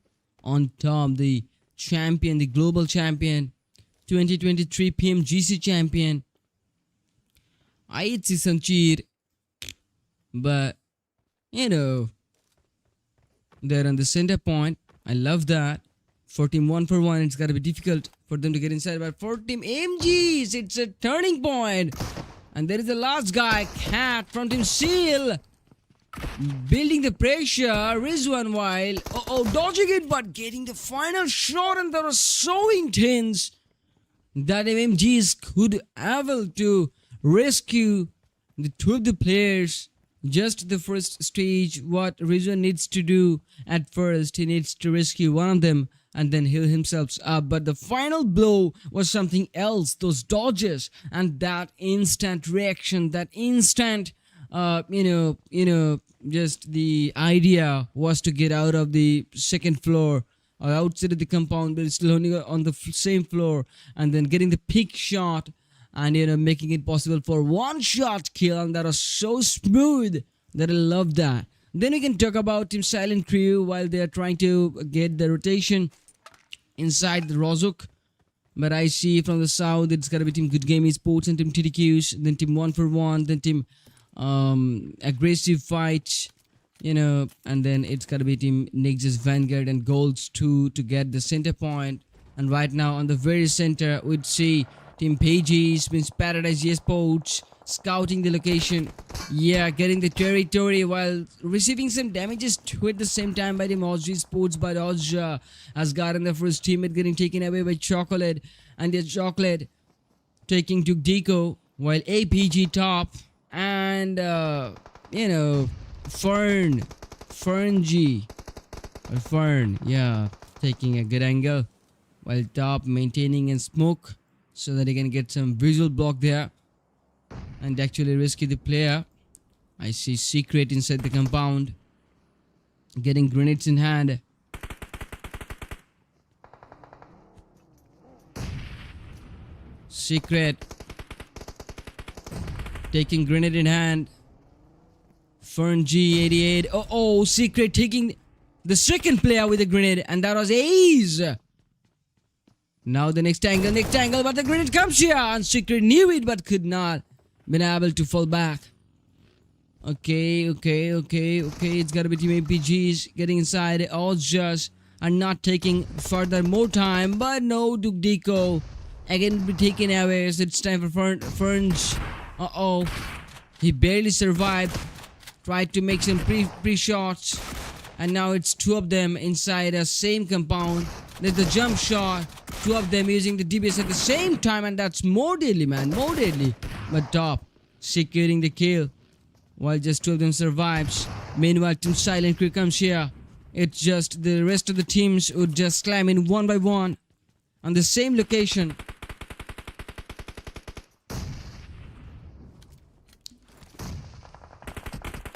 Speaker 1: on top. The champion, the global champion, 2023 PMGC champion. IHC Sanchir. But, you know, they're on the center point. I love that. For Team 1-for-1, it's gotta be difficult for them to get inside. But for Team MGs, it's a turning point. And there is the last guy, Cat from Team Seal, building the pressure. Rizwan while dodging it, but getting the final shot, and that was so intense that MGs could able to rescue the two of the players. Just the first stage, what Rizwan needs to do at first, he needs to rescue one of them and then heal himself up. But the final blow was something else. Those dodges and that instant reaction, that instant, just the idea was to get out of the second floor or outside of the compound, but it's still only on the same floor, and then getting the pick shot and making it possible for one shot kill, and that was so smooth that I love that. Then we can talk about Team Silent Crew while they are trying to get the rotation inside the Rozuk. But I see from the south it's gotta be Team Good Game Esports and Team TTQs, then Team 1-for-1, then Team Aggressive Fight, and then it's gotta be Team Nexus Vanguard and Ghouls 2 to get the center point. And right now on the very center we'd see Team Pages means Paradise Esports scouting the location, getting the territory while receiving some damages too at the same time by Team OSJA Esports. But OSJA has gotten the first teammate getting taken away by Chocolate, and the Chocolate taking to Deco, while APG top and Fern taking a good angle, while top maintaining and smoke so that he can get some visual block there and actually rescue the player. I see Secret inside the compound, getting grenades in hand. Secret taking grenade in hand. Fern G88. Secret taking the second player with a grenade, and that was Ace. Now the next angle, but the grenade comes here, and Secret knew it but could not been able to fall back. Okay. It's gotta be Team APGs getting inside. All just are not taking further more time, but no, Duke Deco again be taken away. So it's time for Ferns. He barely survived. Tried to make some pre-shots, and now it's two of them inside the same compound. There's the jump shot. Two of them using the DBS at the same time, and that's more deadly, man. More deadly. But top securing the kill while just two of them survives. Meanwhile, Team Silent Crew comes here. It's just the rest of the teams would just climb in one by one on the same location.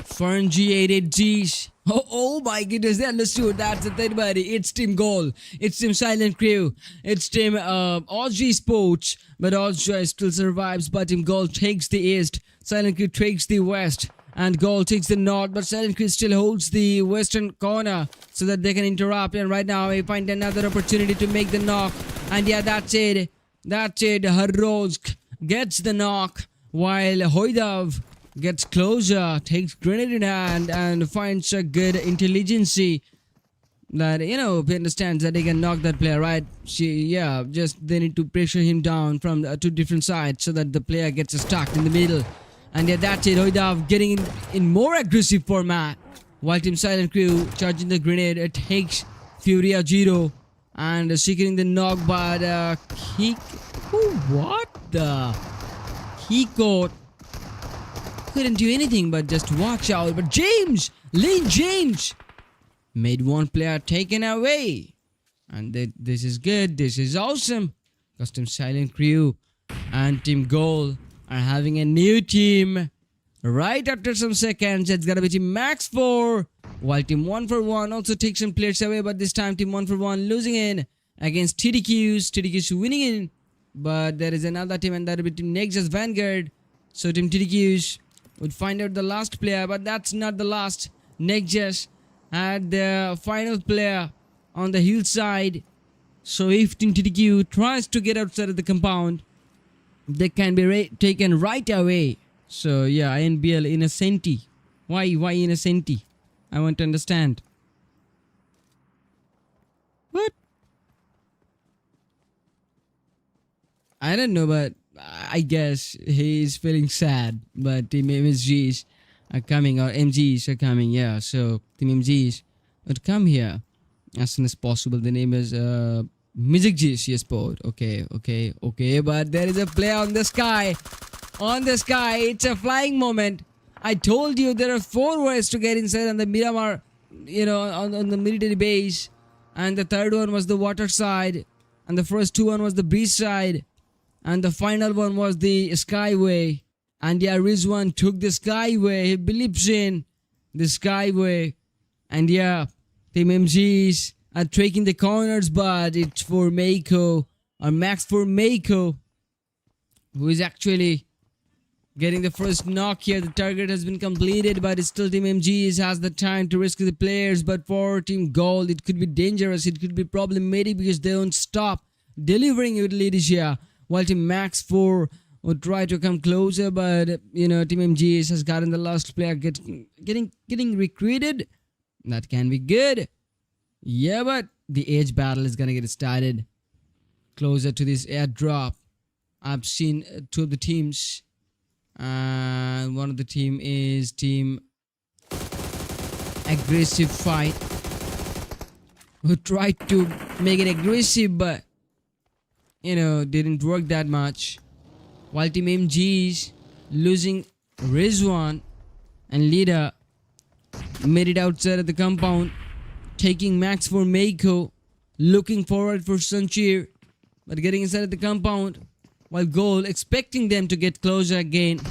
Speaker 1: Fern G88Gs. Oh my goodness, they understood. That's it, everybody. It's Team Goal. It's Team Silent Crew. It's Team OSJA Esports. But OSJA still survives, but Team Goal takes the east. Silent Crew takes the west and Gold takes the north, but Silent Crew still holds the western corner so that they can interrupt. And right now we find another opportunity to make the knock. And yeah, that's it. That's it. Harozk gets the knock while Hoidav gets closer, takes grenade in hand and finds a good intelligence that, he understands that he can knock that player, right? Just they need to pressure him down from two different sides so that the player gets stuck in the middle. And yeah, that's it. Hoidav getting in more aggressive format. While Team Silent Crew charging the grenade, it takes Furia 0 and securing the knock, but what the? Kiko couldn't do anything but just watch out. But Lane James made one player taken away. And this is good. This is awesome. Because Team Silent Crew and Team Goal are having a new team. Right after some seconds, it's gonna be Team Max 4. While Team 1 for 1 also takes some players away. But this time Team 1 for 1 losing in against TTQs. TTQs winning in. But there is another team, and that will be Team Nexus Vanguard. So Team TTQs would find out the last player, but that's not the last. Nexus had the final player on the hillside. So if Team TTQ tries to get outside of the compound, they can be taken right away. So yeah, INBL Innocenti. Why Innocenti? I want to understand. What? I don't know, but I guess he's feeling sad. But Team MSGs are coming, or MGs are coming, yeah. So Team MGs would come here as soon as possible. The name is MEZEXIS Esports. Okay. But there is a player on the sky. It's a flying moment. I told you there are 4 ways to get inside on the Miramar, on the military base. And the third one was the water side. And the first 2 was the breeze side. And the final one was the skyway. And yeah, Rizwan took the skyway. He believes in the skyway. And yeah, Team MGs are taking the corners, but it's for Mako, or Max for Mako, who is actually getting the first knock here. The target has been completed, but it's still Team MGs has the time to rescue the players. But for Team Gold, it could be dangerous. It could be problematic because they won't stop delivering with leadership. While Team Max 4 would try to come closer, but Team MGs has gotten the last player getting recruited. That can be good. Yeah, but the edge battle is gonna get started closer to this airdrop. I've seen 2 of the teams, and one of the team is Team Aggressive Fight, who tried to make it aggressive, but didn't work that much. While Team MGs losing Rizwan and Leader made it outside of the compound, taking Max for Mako, looking forward for Sanchir, but getting inside of the compound. While Goal expecting them to get closer again,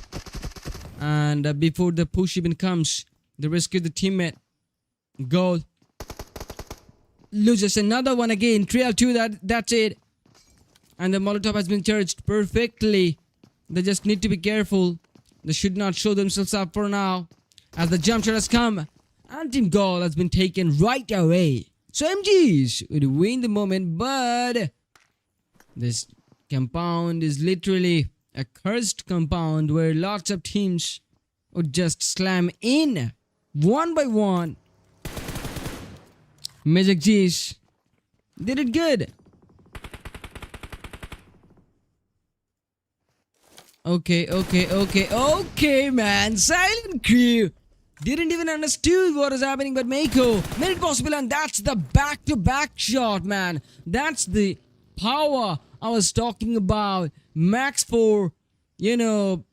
Speaker 1: and before the push even comes, they rescue the teammate. Goal loses another one again. Trail 2. That's it. And the Molotov has been charged perfectly. They just need to be careful. They should not show themselves up for now, as the jump shot has come. And Team Goal has been taken right away. So MGs would win the moment, but this compound is literally a cursed compound where lots of teams would just slam in one by one. MEZEXIS did it good. Okay, man. Silent Crew didn't even understand what was happening, but Mako made it possible, and that's the back-to-back shot, man. That's the power I was talking about. Max 4,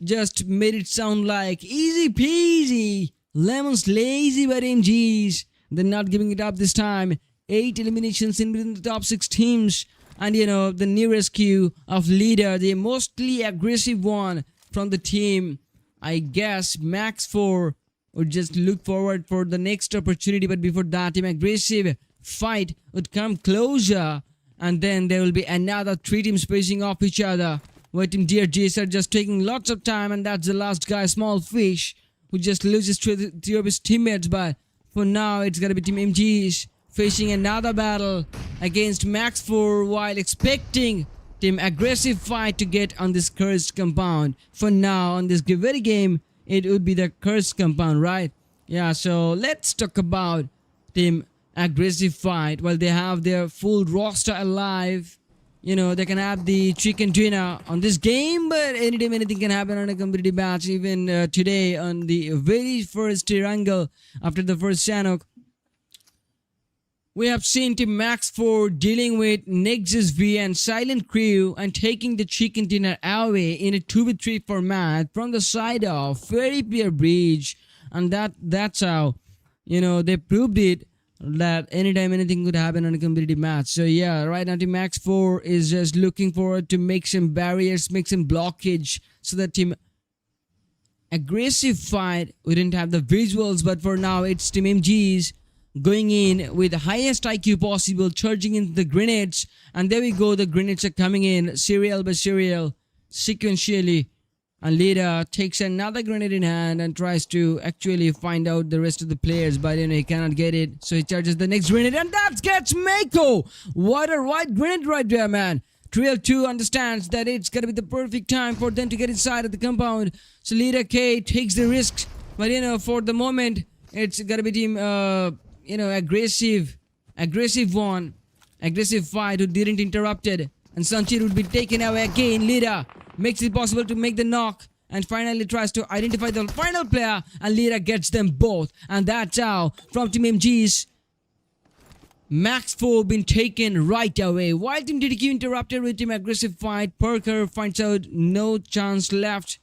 Speaker 1: just made it sound like easy peasy, lemons lazy, but MGs, they're not giving it up this time. 8 eliminations in within the top 6 teams. And the new rescue of Leader, the mostly aggressive one from the team. I guess Max 4 would just look forward for the next opportunity, but before that, Team Aggressive Fight would come closer, and then there will be another 3 teams facing off each other.
Speaker 2: where Team DRGs are just taking lots of time, and that's the last guy, Small Fish, who just loses three of his teammates. But for now, it's gonna be Team MGs facing another battle against Max 4 while expecting Team Aggressive Fight to get on this cursed compound. For now, on this very game, it would be the cursed compound, right? Yeah, so let's talk about Team Aggressive Fight. Well, they have their full roster alive. You know, they can have the chicken dinner on this game, but anytime anything can happen on a competitive match. Even today on the very first Erangel after the first Sanhok, we have seen Team Max 4 dealing with Nexus V and Silent Crew and taking the chicken dinner away in a 2v3 format from the side of Fairy Pier Bridge. And that's how, you know, they proved it, that anytime anything could happen on a competitive match. So yeah, right now Team Max 4 is just looking forward to make some barriers, make some blockage, so that Team Aggressive Fight wouldn't have the visuals. But for now, it's Team MGs going in with the highest IQ possible, charging in the grenades. And there we go, the grenades are coming in serial by serial, sequentially. And Lida takes another grenade in hand and tries to actually find out the rest of the players, but you know, he cannot get it. So he charges the next grenade, and that gets Mako. What a right grenade right there, man. Trail 2 understands that it's gonna be the perfect time for them to get inside of the compound. So Lida K takes the risks, but you know, for the moment, it's gonna be Team aggressive fight who didn't interrupted, and Sanchir would be taken away again. Lida makes it possible to make the knock and finally tries to identify the final player, and Lida gets them both. And that's how from Team MGs, Max 4 been taken right away. While Team TTQ interrupted with Team Aggressive Fight, Parker finds out no chance left.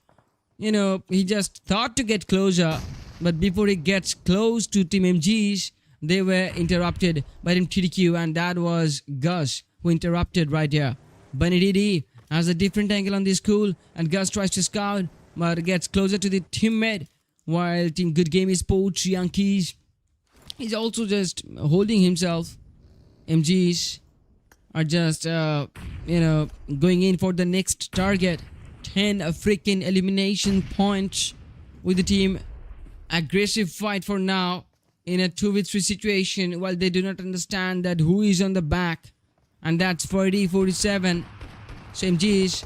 Speaker 2: You know, he just thought to get closer, but before he gets close to Team MGs, they were interrupted by Team TTQ, and that was Gus who interrupted right here. Bunny DD has a different angle on this school, and Gus tries to scout, but gets closer to the teammate, while Team Good Game Esports, Yankees, he's also just holding himself. MGs are just, going in for the next target. 10 freaking elimination points with the Team Aggressive Fight for now in a 2v3 situation, while they do not understand that who is on the back, and that's 47. So MGs,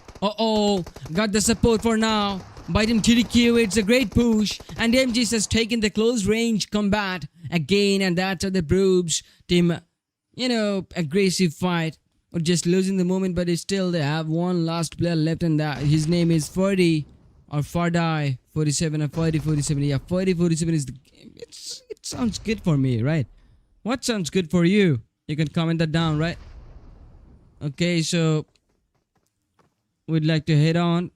Speaker 2: got the support for now by Team TTQ. It's a great push, and MGs has taken the close range combat again, and that's how the proves Team, Aggressive Fight or just losing the moment, but still they have one last player left, and that his name is 40 or Fardai 47 or 47. Yeah, 47 is the it sounds good for me, right? What sounds good for you? You can comment that down, right? Okay, so we'd like to head on.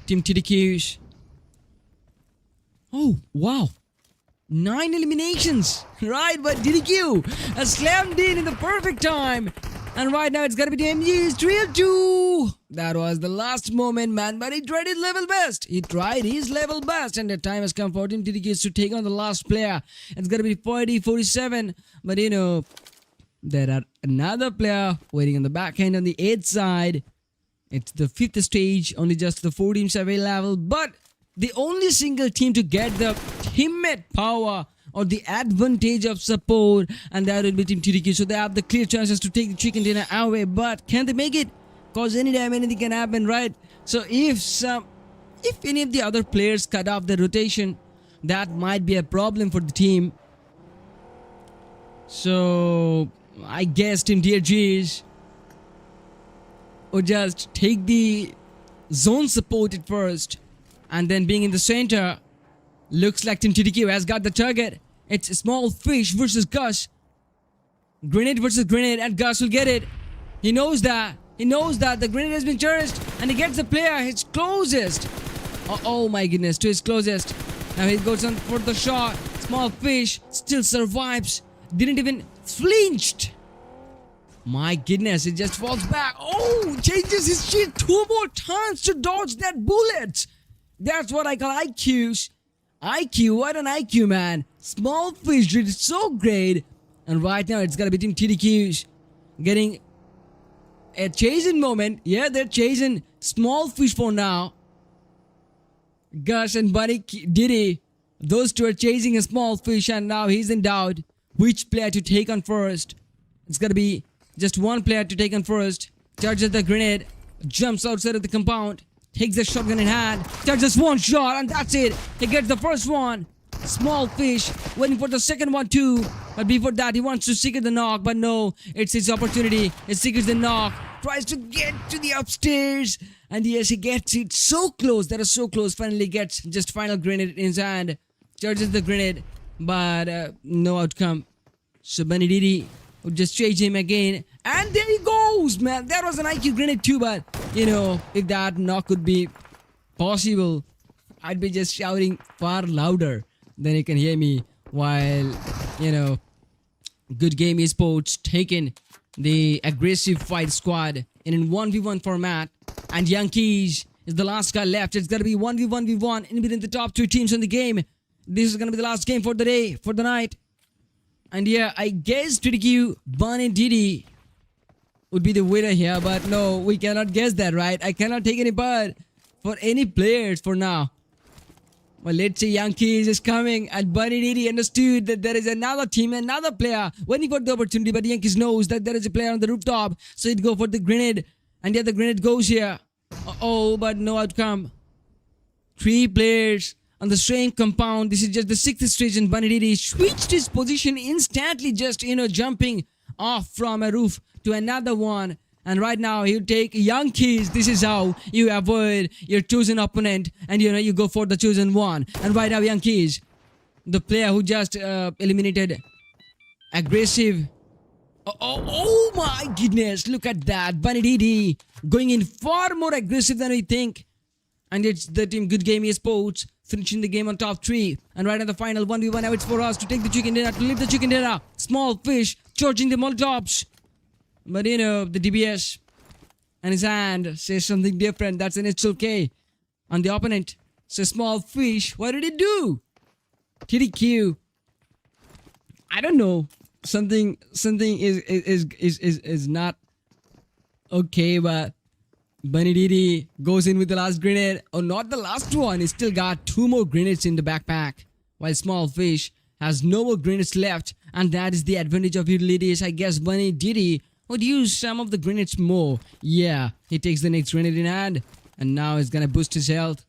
Speaker 2: Team TTQs. Oh, wow. 9 eliminations, right? But TTQ has slammed in the perfect time. And right now it's gonna be the MG's Trail 2. That was the last moment, man, but he tried his level best. And the time has come for Team TTQ to take on the last player. It's gonna be 47. But there are another player waiting on the back end on the 8th side. It's the 5th stage, only just the 4 teams available, but the only single team to get the teammate power or the advantage of support, and that will be Team TTQ. So they have the clear chances to take the chicken dinner away, but can they make it? Cause anytime anything can happen, right? So if any of the other players cut off the rotation, that might be a problem for the team. So I guess Team DRGs would just take the zone support at first, and then being in the center, looks like Team TTQ has got the target. It's a Small Fish versus Gus. Grenade versus grenade, and Gus will get it. He knows that the grenade has been charged, and he gets the player his closest. Oh my goodness, to his closest. Now he goes on for the shot. Small Fish still survives. Didn't even flinched. My goodness, it just falls back. Oh, changes his shield 2 more times to dodge that bullet. That's what I call IQs. IQ, what an IQ, man. Small Fish did so great. And right now, it's gotta be Team TTQs getting a chasing moment. Yeah, they're chasing small fish for now. Gus and Bunny Diddy, those two are chasing a small fish, and now he's in doubt which player to take on first. It's gonna be just one player to take on first. Charges the grenade, jumps outside of the compound, takes the shotgun in hand, charges one shot, and that's it. He gets the first one. Small fish waiting for the second one too. But before that, he wants to secret the knock, but no, it's his opportunity. He secrets the knock, tries to get to the upstairs, and yes, he gets it so close. That is so close. Finally gets just final grenade in his hand, charges the grenade, but no outcome. So Bunny Diddy would just chase him again, and there he goes, man. That was an IQ grenade too, but you know, if that knock could be possible, I'd be just shouting far louder than you can hear me while, you know, Good Game Esports taking the aggressive fight squad in a 1v1 format, and Yankees is the last guy left. It's gonna be 1v1v1 in between the top two teams in the game. This is gonna be the last game for the day, for the night. And yeah, I guess TTQ Bunny Diddy would be the winner here, but no, we cannot guess that, right? I cannot take any part for any players for now. Well, let's say Yankees is coming, and Bunny Diddy understood that there is another team, another player waiting for the opportunity, but Yankees knows that there is a player on the rooftop, so he'd go for the grenade, and yeah, the grenade goes here. Uh-oh, but no outcome. 3 players on the same compound. This is just the 6th stage, and Bunny Diddy switched his position instantly, just, you know, jumping off from a roof to another one. And right now, he'll take Yankees. This is how you avoid your chosen opponent, and you know, you go for the chosen one. And right now, Yankees, the player who just eliminated aggressive. Oh my goodness, look at that. Bunny Diddy going in far more aggressive than we think. And it's the team Good Game Esports finishing the game on top 3. And right at the final 1v1, now it's for us to take the chicken dinner, to leave the chicken dinner. Small fish charging the molotovs. But you know, the DBS and his hand says something different. That's an HLK on the opponent. So small fish, what did he do? TTQ, I don't know. Something is not okay, but Bunny Diddy goes in with the last grenade. Oh, not the last one. He still got 2 more grenades in the backpack, while small fish has no more grenades left, and that is the advantage of utilities. I guess Bunny Diddy would use some of the grenades more. Yeah, he takes the next grenade in hand, and now he's gonna boost his health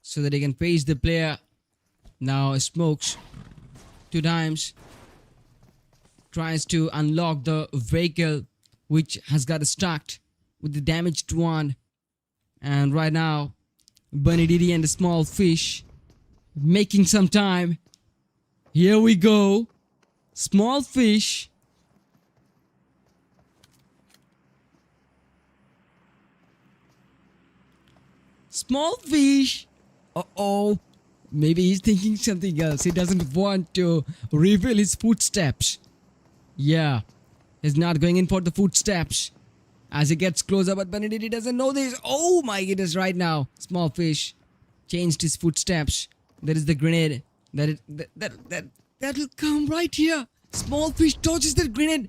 Speaker 2: so that he can face the player. Now smokes 2 times, tries to unlock the vehicle which has got stuck with the damaged one. And right now, Bunny Diddy and the small fish making some time. Here we go. Small fish. Small fish. Uh-oh. Maybe he's thinking something else. He doesn't want to reveal his footsteps. Yeah. He's not going in for the footsteps as he gets closer, but Bunny Diddy doesn't know this. Oh my goodness, right now. Small fish changed his footsteps. There is the grenade. That'll come right here. Small fish dodges that grenade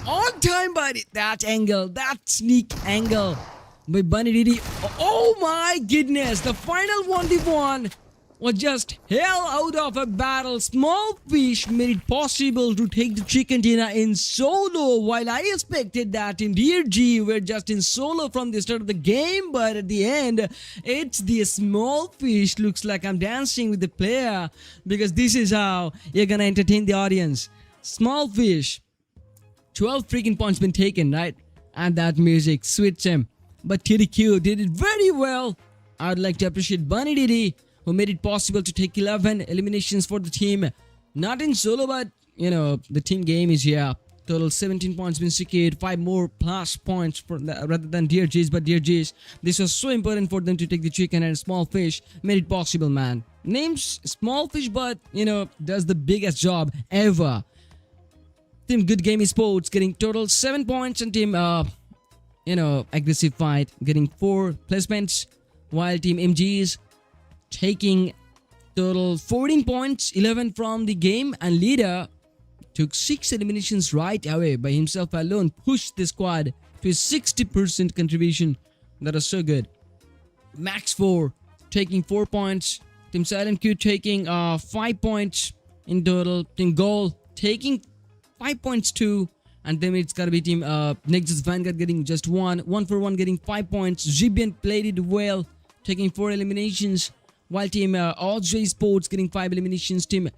Speaker 2: on time, but that angle, that sneak angle by Bunny Diddy. Oh my goodness, the final 1v1 was just hell out of a battle. Small fish made it possible to take the chicken dinner in solo, while I expected that in DRG we're just in solo from the start of the game, but at the end it's the small fish. Looks like I'm dancing with the player, because this is how you're gonna entertain the audience. Small fish, 12 freaking points been taken, right? And that music suits him. But TTQ did it very well. I'd like to appreciate Bunny Diddy, who made it possible to take 11 eliminations for the team. Not in solo, but, you know, the team game is here. Total 17 points been secured, 5 more plus points for rather than DRGs. But DRGs, this was so important for them to take the chicken, and small fish made it possible, man. Names small fish, but, you know, does the biggest job ever. Team Good Game Esports getting total 7 points, and team, aggressive fight getting 4 placements, while team MGs taking total 14 points, 11 from the game, and leader took 6 eliminations right away by himself alone, pushed the squad to a 60% contribution. That is so good. Max 4 taking 4 points. Team Silent Q taking 5 points in total. Team Goal taking 5 points too. And then it's gotta be Team Nexus Vanguard getting just 1 for 1 getting 5 points. GBN played it well, taking 4 eliminations. While Team OSJA Esports getting 5 eliminations. Team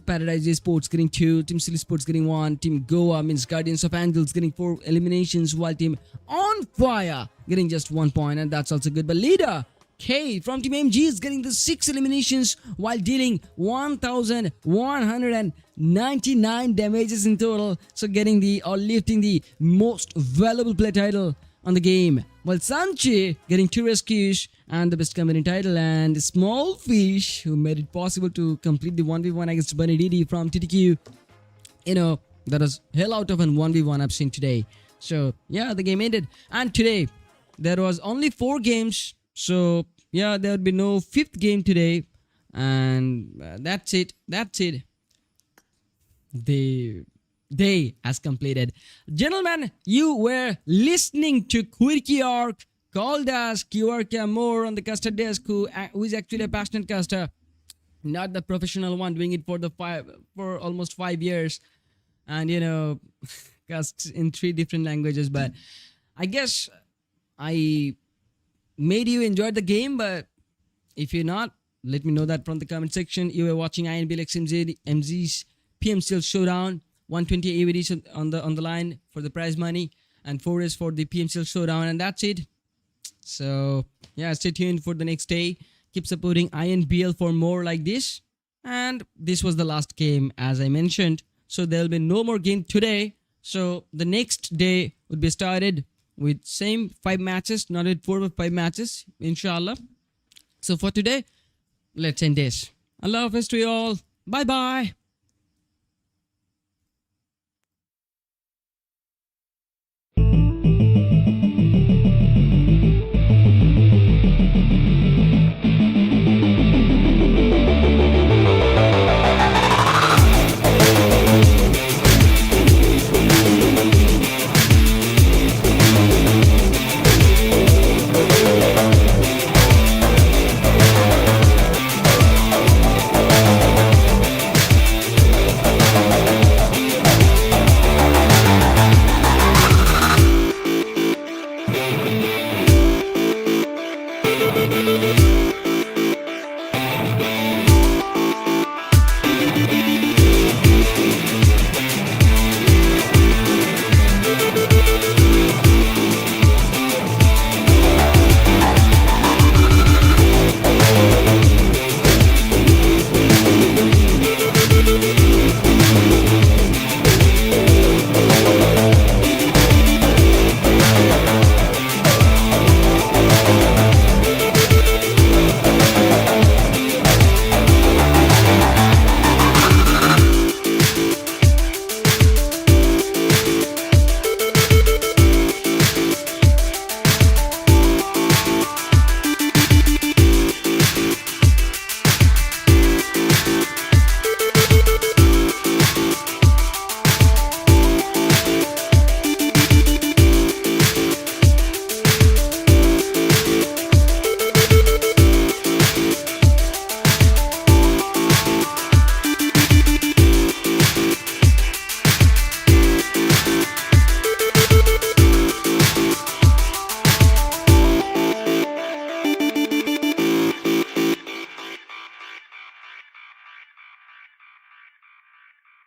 Speaker 2: Paradise Esports getting 2, Team Silly Sports getting 1, Team Goa means Guardians of Angels getting 4 eliminations, while Team On Fire getting just 1 point, and that's also good. But leader K from Team MG is getting the 6 eliminations while dealing 1,199 damages in total, so getting the or lifting the most valuable play title on the game, while Sanchi getting 2 rescues and the best company title, and Small Fish who made it possible to complete the 1v1 against Bunny Didi from TTQ. That was hell out of an 1v1 I've seen today. So yeah, the game ended, and today there was only 4 games, so yeah, there would be no 5th game today, and that's it. Day has completed. Gentlemen, you were listening to Quirky Orc, called as QRK more on the caster desk, who is actually a passionate caster, not the professional one doing it for almost 5 years, and casts in 3 different languages. But I guess I made you enjoy the game, but if you're not, let me know that from the comment section. You were watching INBL Mzs Pmcl Showdown. 120 AVDs on the line for the prize money, and 4 is for the PMCL Showdown, and that's it. So yeah, stay tuned for the next day. Keep supporting INBL for more like this. And this was the last game, as I mentioned, so there will be no more game today. So the next day would be started with same 5 matches, not with 4 but 5 matches, inshallah. So for today, let's end this. Allah Hafiz to you all. Bye bye.